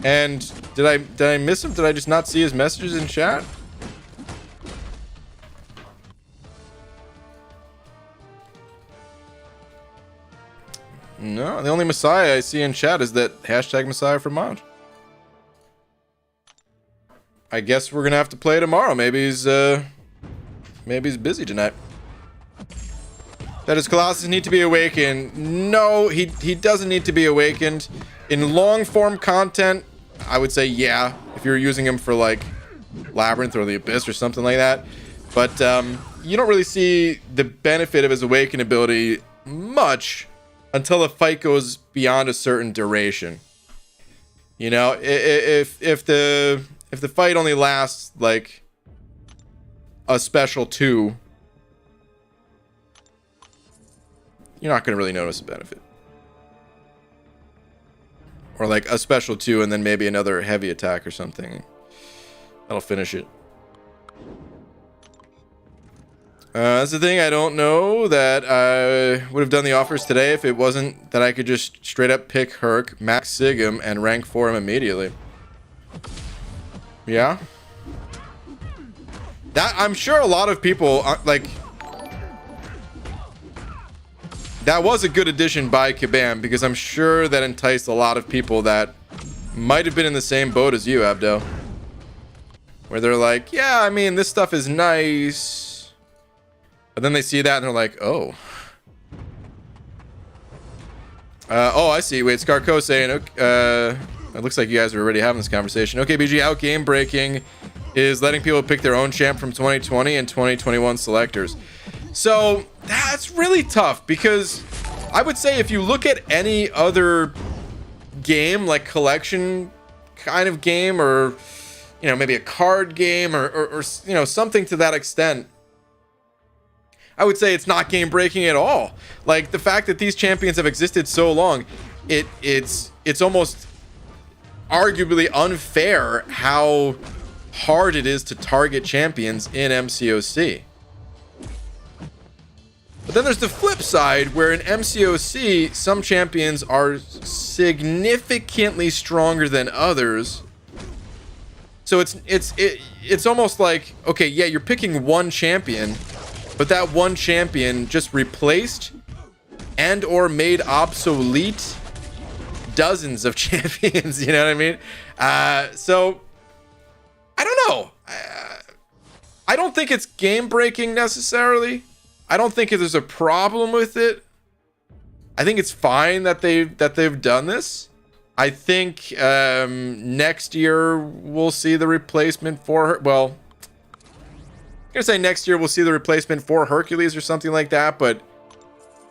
And did I miss him? Did I just not see his messages in chat? No, the only Messiah I see in chat is that hashtag Messiah for mod. I guess we're gonna have to play tomorrow. Maybe he's busy tonight. Does Colossus need to be awakened? No, he doesn't need to be awakened. In long form content, I would say yeah, if you're using him for like Labyrinth or the Abyss or something like that. But you don't really see the benefit of his awaken ability much until the fight goes beyond a certain duration. You know, if the fight only lasts like a special 2, you're not going to really notice the benefit. Or like a special 2 and then maybe another heavy attack or something. That'll finish it. That's the thing. I don't know that I would have done the offers today if it wasn't that I could just straight up pick Herc, max sig him, and rank for him immediately. Yeah. That I'm sure a lot of people like. That was a good addition by Kabam because I'm sure that enticed a lot of people that might have been in the same boat as you, Abdo. Where they're like, yeah, I mean, this stuff is nice. But then they see that and they're like, oh. Oh, I see. Wait, Scarco saying, it looks like you guys are already having this conversation. Okay, BG, out game breaking is letting people pick their own champ from 2020 and 2021 selectors. So that's really tough because I would say if you look at any other game, like collection kind of game, or you know, maybe a card game, or you know, something to that extent, I would say it's not game breaking at all. Like the fact that these champions have existed so long, it's almost arguably unfair how hard it is to target champions in MCOC. But then there's the flip side where in MCOC, some champions are significantly stronger than others. So it's almost like, okay, yeah, you're picking one champion, but that one champion just replaced and or made obsolete dozens of champions, you know what I mean? So I don't know. I don't think it's game breaking necessarily. I don't think there's a problem with it. I think it's fine that they've done this. I think next year we'll see the replacement for her. Well, I'm gonna say next year we'll see the replacement for Hercules or something like that. But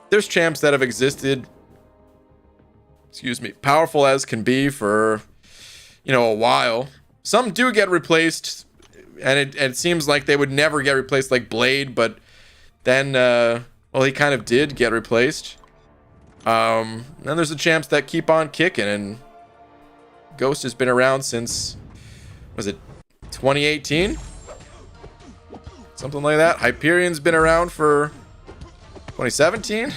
there's champs that have existed, excuse me, powerful as can be for, you know, a while. Some do get replaced, and it seems like they would never get replaced, like Blade, but then well, he kind of did get replaced. Then there's the champs that keep on kicking, and Ghost has been around since, was it 2018? Something like that. Hyperion's been around for 2017.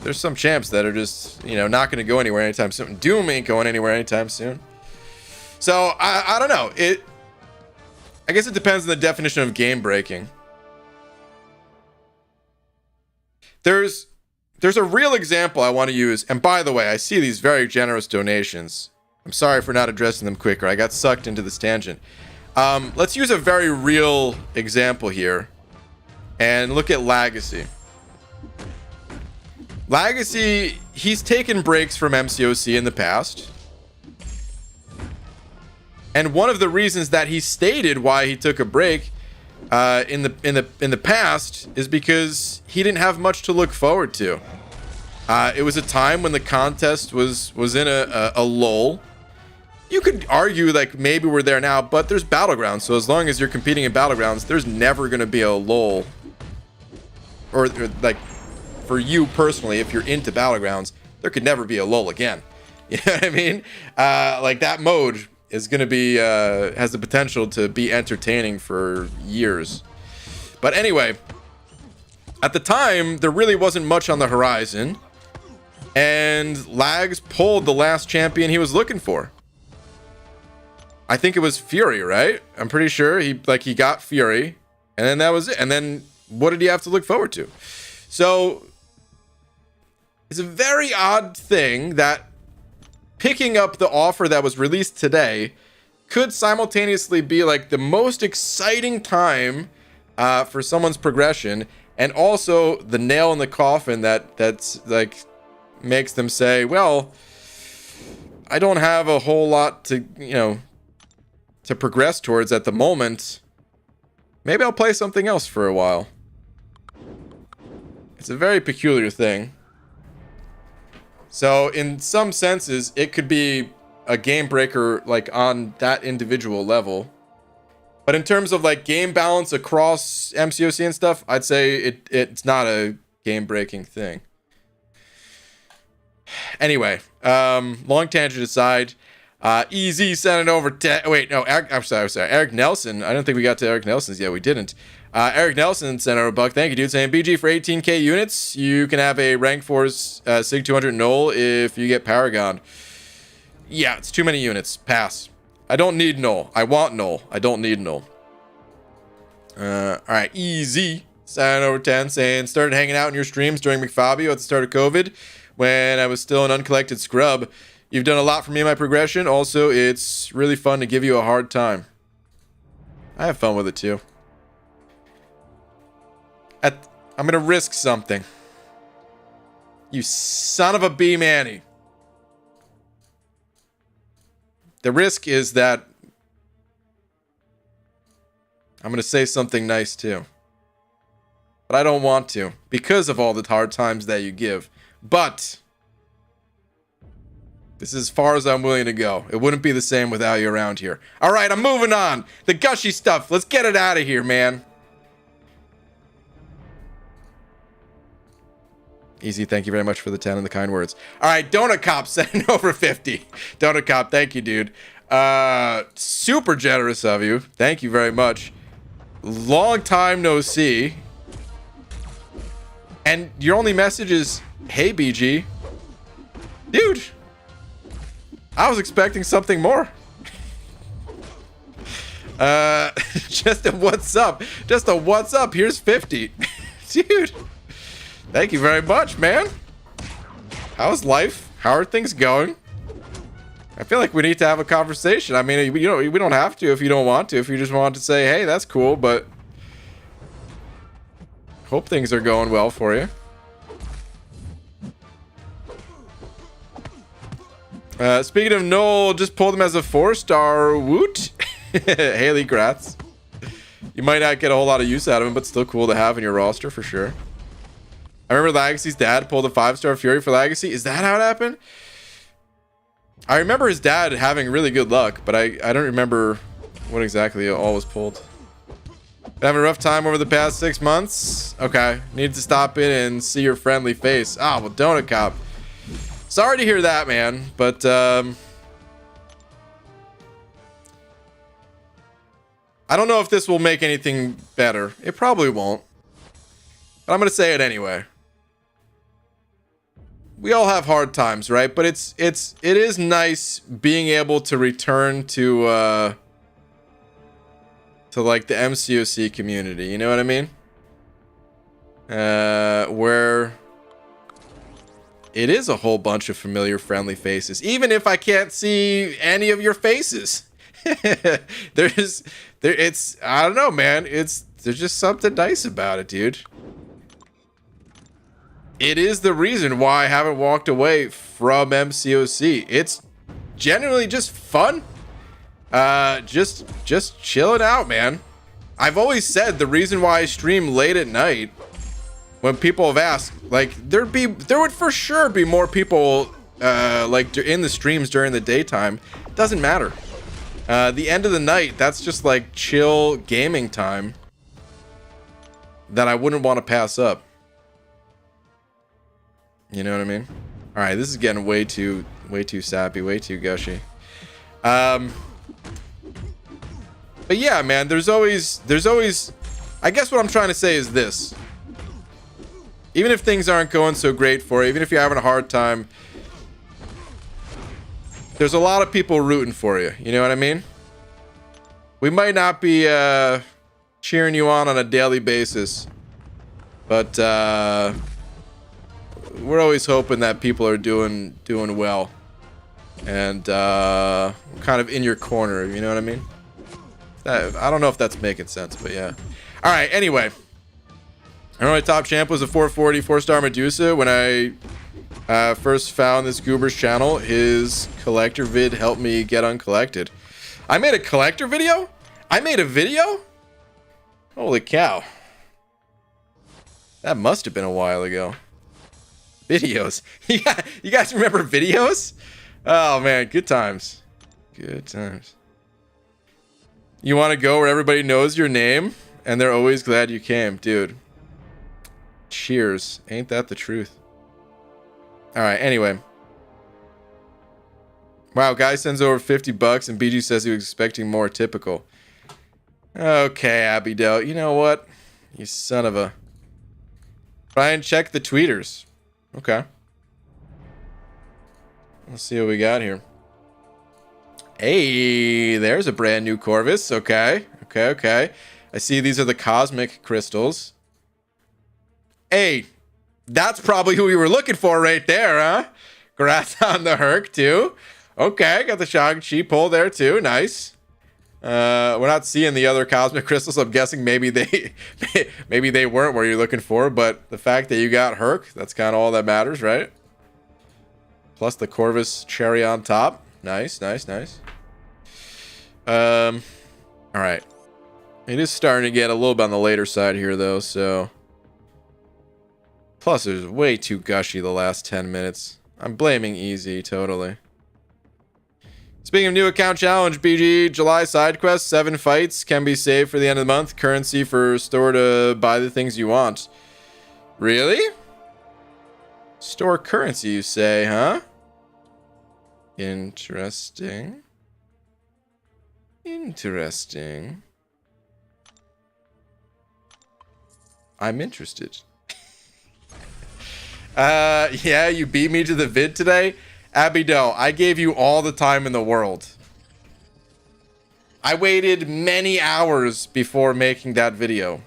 There's some champs that are just, you know, not going to go anywhere anytime soon. Doom ain't going anywhere anytime soon. So I don't know. I guess it depends on the definition of game breaking. There's a real example I want to use. And by the way, I see these very generous donations. I'm sorry for not addressing them quicker. I got sucked into this tangent. Let's use a very real example here and look at Legacy. Legacy, he's taken breaks from MCOC in the past. And one of the reasons that he stated why he took a break in the past is because he didn't have much to look forward to. It was a time when the contest was in a lull. You could argue like maybe we're there now, but there's Battlegrounds. So as long as you're competing in Battlegrounds, there's never going to be a lull. Or like for you personally, if you're into Battlegrounds, there could never be a lull again. You know what I mean? Like that mode is going to be, has the potential to be entertaining for years. But anyway, at the time, there really wasn't much on the horizon. And Lags pulled the last champion he was looking for. I think it was Fury, right? I'm pretty sure he got Fury. And then that was it. And then what did he have to look forward to? So it's a very odd thing that picking up the offer that was released today could simultaneously be like the most exciting time for someone's progression, and also the nail in the coffin that's like makes them say, well, I don't have a whole lot to, you know, to progress towards at the moment. Maybe I'll play something else for a while. It's a very peculiar thing. So in some senses, it could be a game breaker like on that individual level. But in terms of like game balance across MCOC and stuff, I'd say it's not a game breaking thing. Anyway, long tangent aside, Easy sent it over to, wait, no, Eric, I'm sorry, Eric Nelson. I don't think we got to Eric Nelson's yet. We didn't. Eric Nelson sent over a buck. Thank you, dude. Saying BG for 18k units. You can have a rank force Sig 200 null if you get Paragon. Yeah, it's too many units. Pass. I don't need null. I want null. I don't need null. All right, Easy sent over 10 saying started hanging out in your streams during McFabio at the start of COVID when I was still an uncollected scrub. You've done a lot for me in my progression. Also, it's really fun to give you a hard time. I have fun with it too. I'm gonna risk something. You son of a B Manny. The risk is that I'm gonna say something nice too. But I don't want to because of all the hard times that you give. But this is as far as I'm willing to go. It wouldn't be the same without you around here. All right, I'm moving on. The gushy stuff. Let's get it out of here, man. Easy, thank you very much for the 10 and the kind words. All right, Donut Cop sending over 50. Donut Cop, thank you, dude. Super generous of you. Thank you very much. Long time no see. And your only message is, hey, BG. Dude, I was expecting something more. Just a what's up. Just a what's up. Here's 50. Dude. Thank you very much, man. How's life? How are things going? I feel like we need to have a conversation. I mean, you know, we don't have to if you don't want to. If you just want to say, hey, that's cool, but hope things are going well for you. Speaking of Noel, just pulled him as a 4-star. Woot. Haley, grats. You might not get a whole lot of use out of him, but still cool to have in your roster for sure. I remember Legacy's dad pulled a 5-star Fury for Legacy. Is that how it happened? I remember his dad having really good luck, but I don't remember what exactly all was pulled. Been having a rough time over the past 6 months. Okay, need to stop in and see your friendly face. Ah, well, Donut Cop. Sorry to hear that, man, but I don't know if this will make anything better. It probably won't, but I'm gonna say it anyway. We all have hard times, right? But it is nice being able to return to like the MCOC community. You know what I mean? Where it is a whole bunch of familiar, friendly faces, even if I can't see any of your faces. It's I don't know, man. There's just something nice about it, dude. It is the reason why I haven't walked away from MCOC. It's generally just fun. Just chilling out, man. I've always said the reason why I stream late at night, when people have asked, like, there would for sure be more people like in the streams during the daytime. Doesn't matter. The end of the night, that's just like chill gaming time that I wouldn't want to pass up. You know what I mean? All right, this is getting way too sappy, way too gushy. But yeah, man, there's always, I guess what I'm trying to say is this. Even if things aren't going so great for you, even if you're having a hard time, there's a lot of people rooting for you. You know what I mean? We might not be cheering you on a daily basis, but we're always hoping that people are doing well, and kind of in your corner. You know what I mean? I don't know if that's making sense, but yeah. All right. Anyway, I know my top champ was a 440 4-star Medusa. When I first found this goober's channel, his collector vid helped me get uncollected. I made a collector video? I made a video? Holy cow. That must have been a while ago. Videos. Yeah, you guys remember videos? Oh man, good times. Good times. You want to go where everybody knows your name and they're always glad you came, dude. Cheers. Ain't that the truth? All right, anyway. Wow, guy sends over 50 bucks and BG says he was expecting more. Typical. Okay, Abidel. You know what? You son of a... Try and check the tweeters. Okay. Let's see what we got here. Hey, there's a brand new Corvus. Okay. Okay. I see these are the cosmic crystals. Hey, that's probably who we were looking for right there, huh? Congrats on the Herc, too. Okay, got the Shang-Chi pull there, too. Nice. We're not seeing the other cosmic crystals. I'm guessing maybe they weren't where you're looking for, but the fact that you got Herc, that's kind of all that matters, right? Plus the Corvus cherry on top. Nice. All right. It is starting to get a little bit on the later side here, though, so... Plus, it was way too gushy the last 10 minutes. I'm blaming Easy, totally. Speaking of new account challenge, BG, July side quest, 7 fights can be saved for the end of the month. Currency for store to buy the things you want. Really? Store currency, you say, huh? Interesting. I'm interested. Yeah, you beat me to the vid today. Abidel, I gave you all the time in the world. I waited many hours before making that video.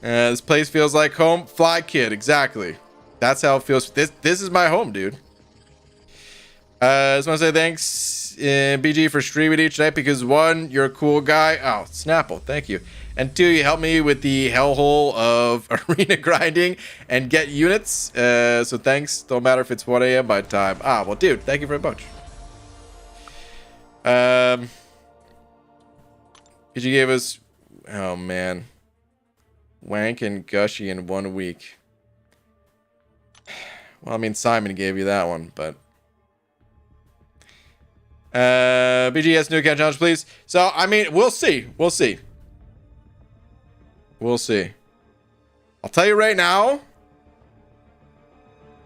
This place feels like home. Fly Kid, exactly. That's how it feels. This is my home, dude. I just want to say thanks, BG, for streaming each night because 1, you're a cool guy. Oh, Snapple, thank you. And 2, you help me with the hellhole of arena grinding and get units. So thanks. Don't matter if it's 1 a.m. my time. Ah, well, dude, thank you very much. BG gave us, oh man, wank and gushy in 1 week. Well, I mean, Simon gave you that one, but. BGS new account challenge, please. So, I mean, we'll see. We'll see. I'll tell you right now,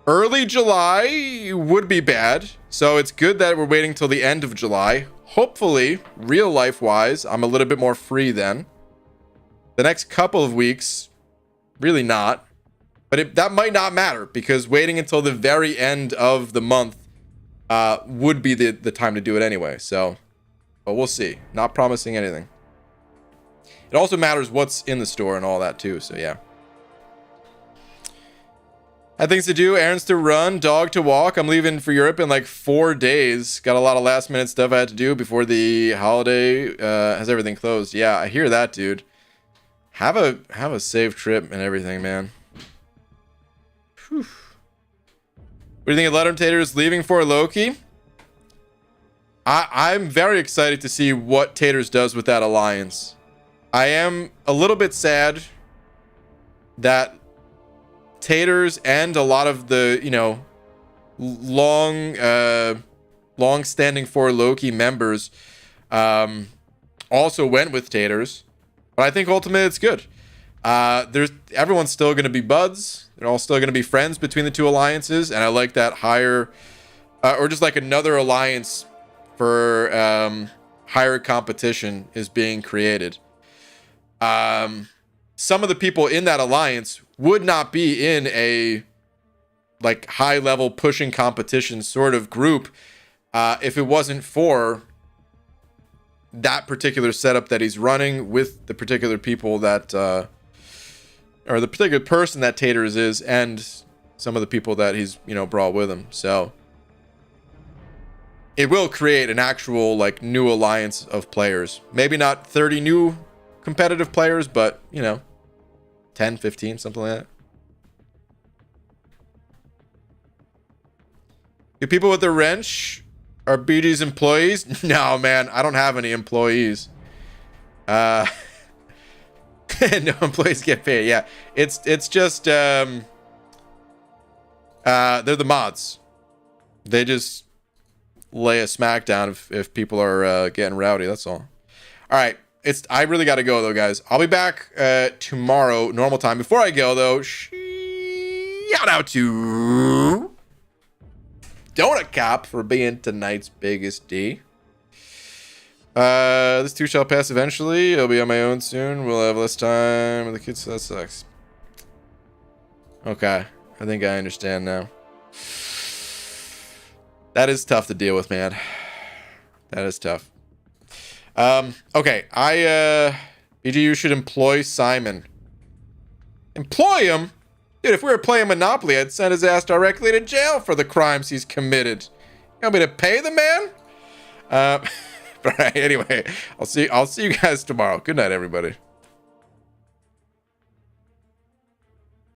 early July would be bad. So it's good that we're waiting till the end of July. Hopefully, real life wise, I'm a little bit more free then. The next couple of weeks, really not. But that might not matter because waiting until the very end of the month would be the time to do it anyway. So, but we'll see. Not promising anything. It also matters what's in the store and all that too. So yeah. Had things to do, errands to run, dog to walk. I'm leaving for Europe in like 4 days. Got a lot of last minute stuff I had to do before the holiday. Has everything closed? Yeah, I hear that, dude. Have a safe trip and everything, man. Whew. What do you think of Letter Tater's leaving for Loki? I'm very excited to see what Taters does with that alliance. I am a little bit sad that Taters and a lot of the, long-standing For Loki members also went with taters, but I think ultimately it's good. Everyone's still going to be buds. They're all still going to be friends between the two alliances, and I like that higher, or just like another alliance for higher competition is being created. Some of the people in that alliance would not be in a like high level pushing competition sort of group if it wasn't for that particular setup that he's running with the particular people that or the particular person that Taters is, and some of the people that he's, you know, brought with him. So it will create an actual like new alliance of players. Maybe not 30 new competitive players, but you know, 10, 15, something like that. Do people with the wrench are BG's employees? No, man, I don't have any employees. No employees get paid. Yeah, it's just they're the mods. They just lay a smackdown if people are getting rowdy. That's all. All right, I really got to go though, guys. I'll be back tomorrow, normal time. Before I go though, shout out to Donut Cop for being tonight's biggest D. This too shall pass eventually. I'll be on my own soon. We'll have less time with the kids, so that sucks. Okay, I think I understand now. That is tough to deal with, man. That is tough. Okay, BGU should employ Simon. Employ him? Dude, if we were playing Monopoly, I'd send his ass directly to jail for the crimes he's committed. You want me to pay the man? But anyway, I'll see you guys tomorrow. Good night, everybody.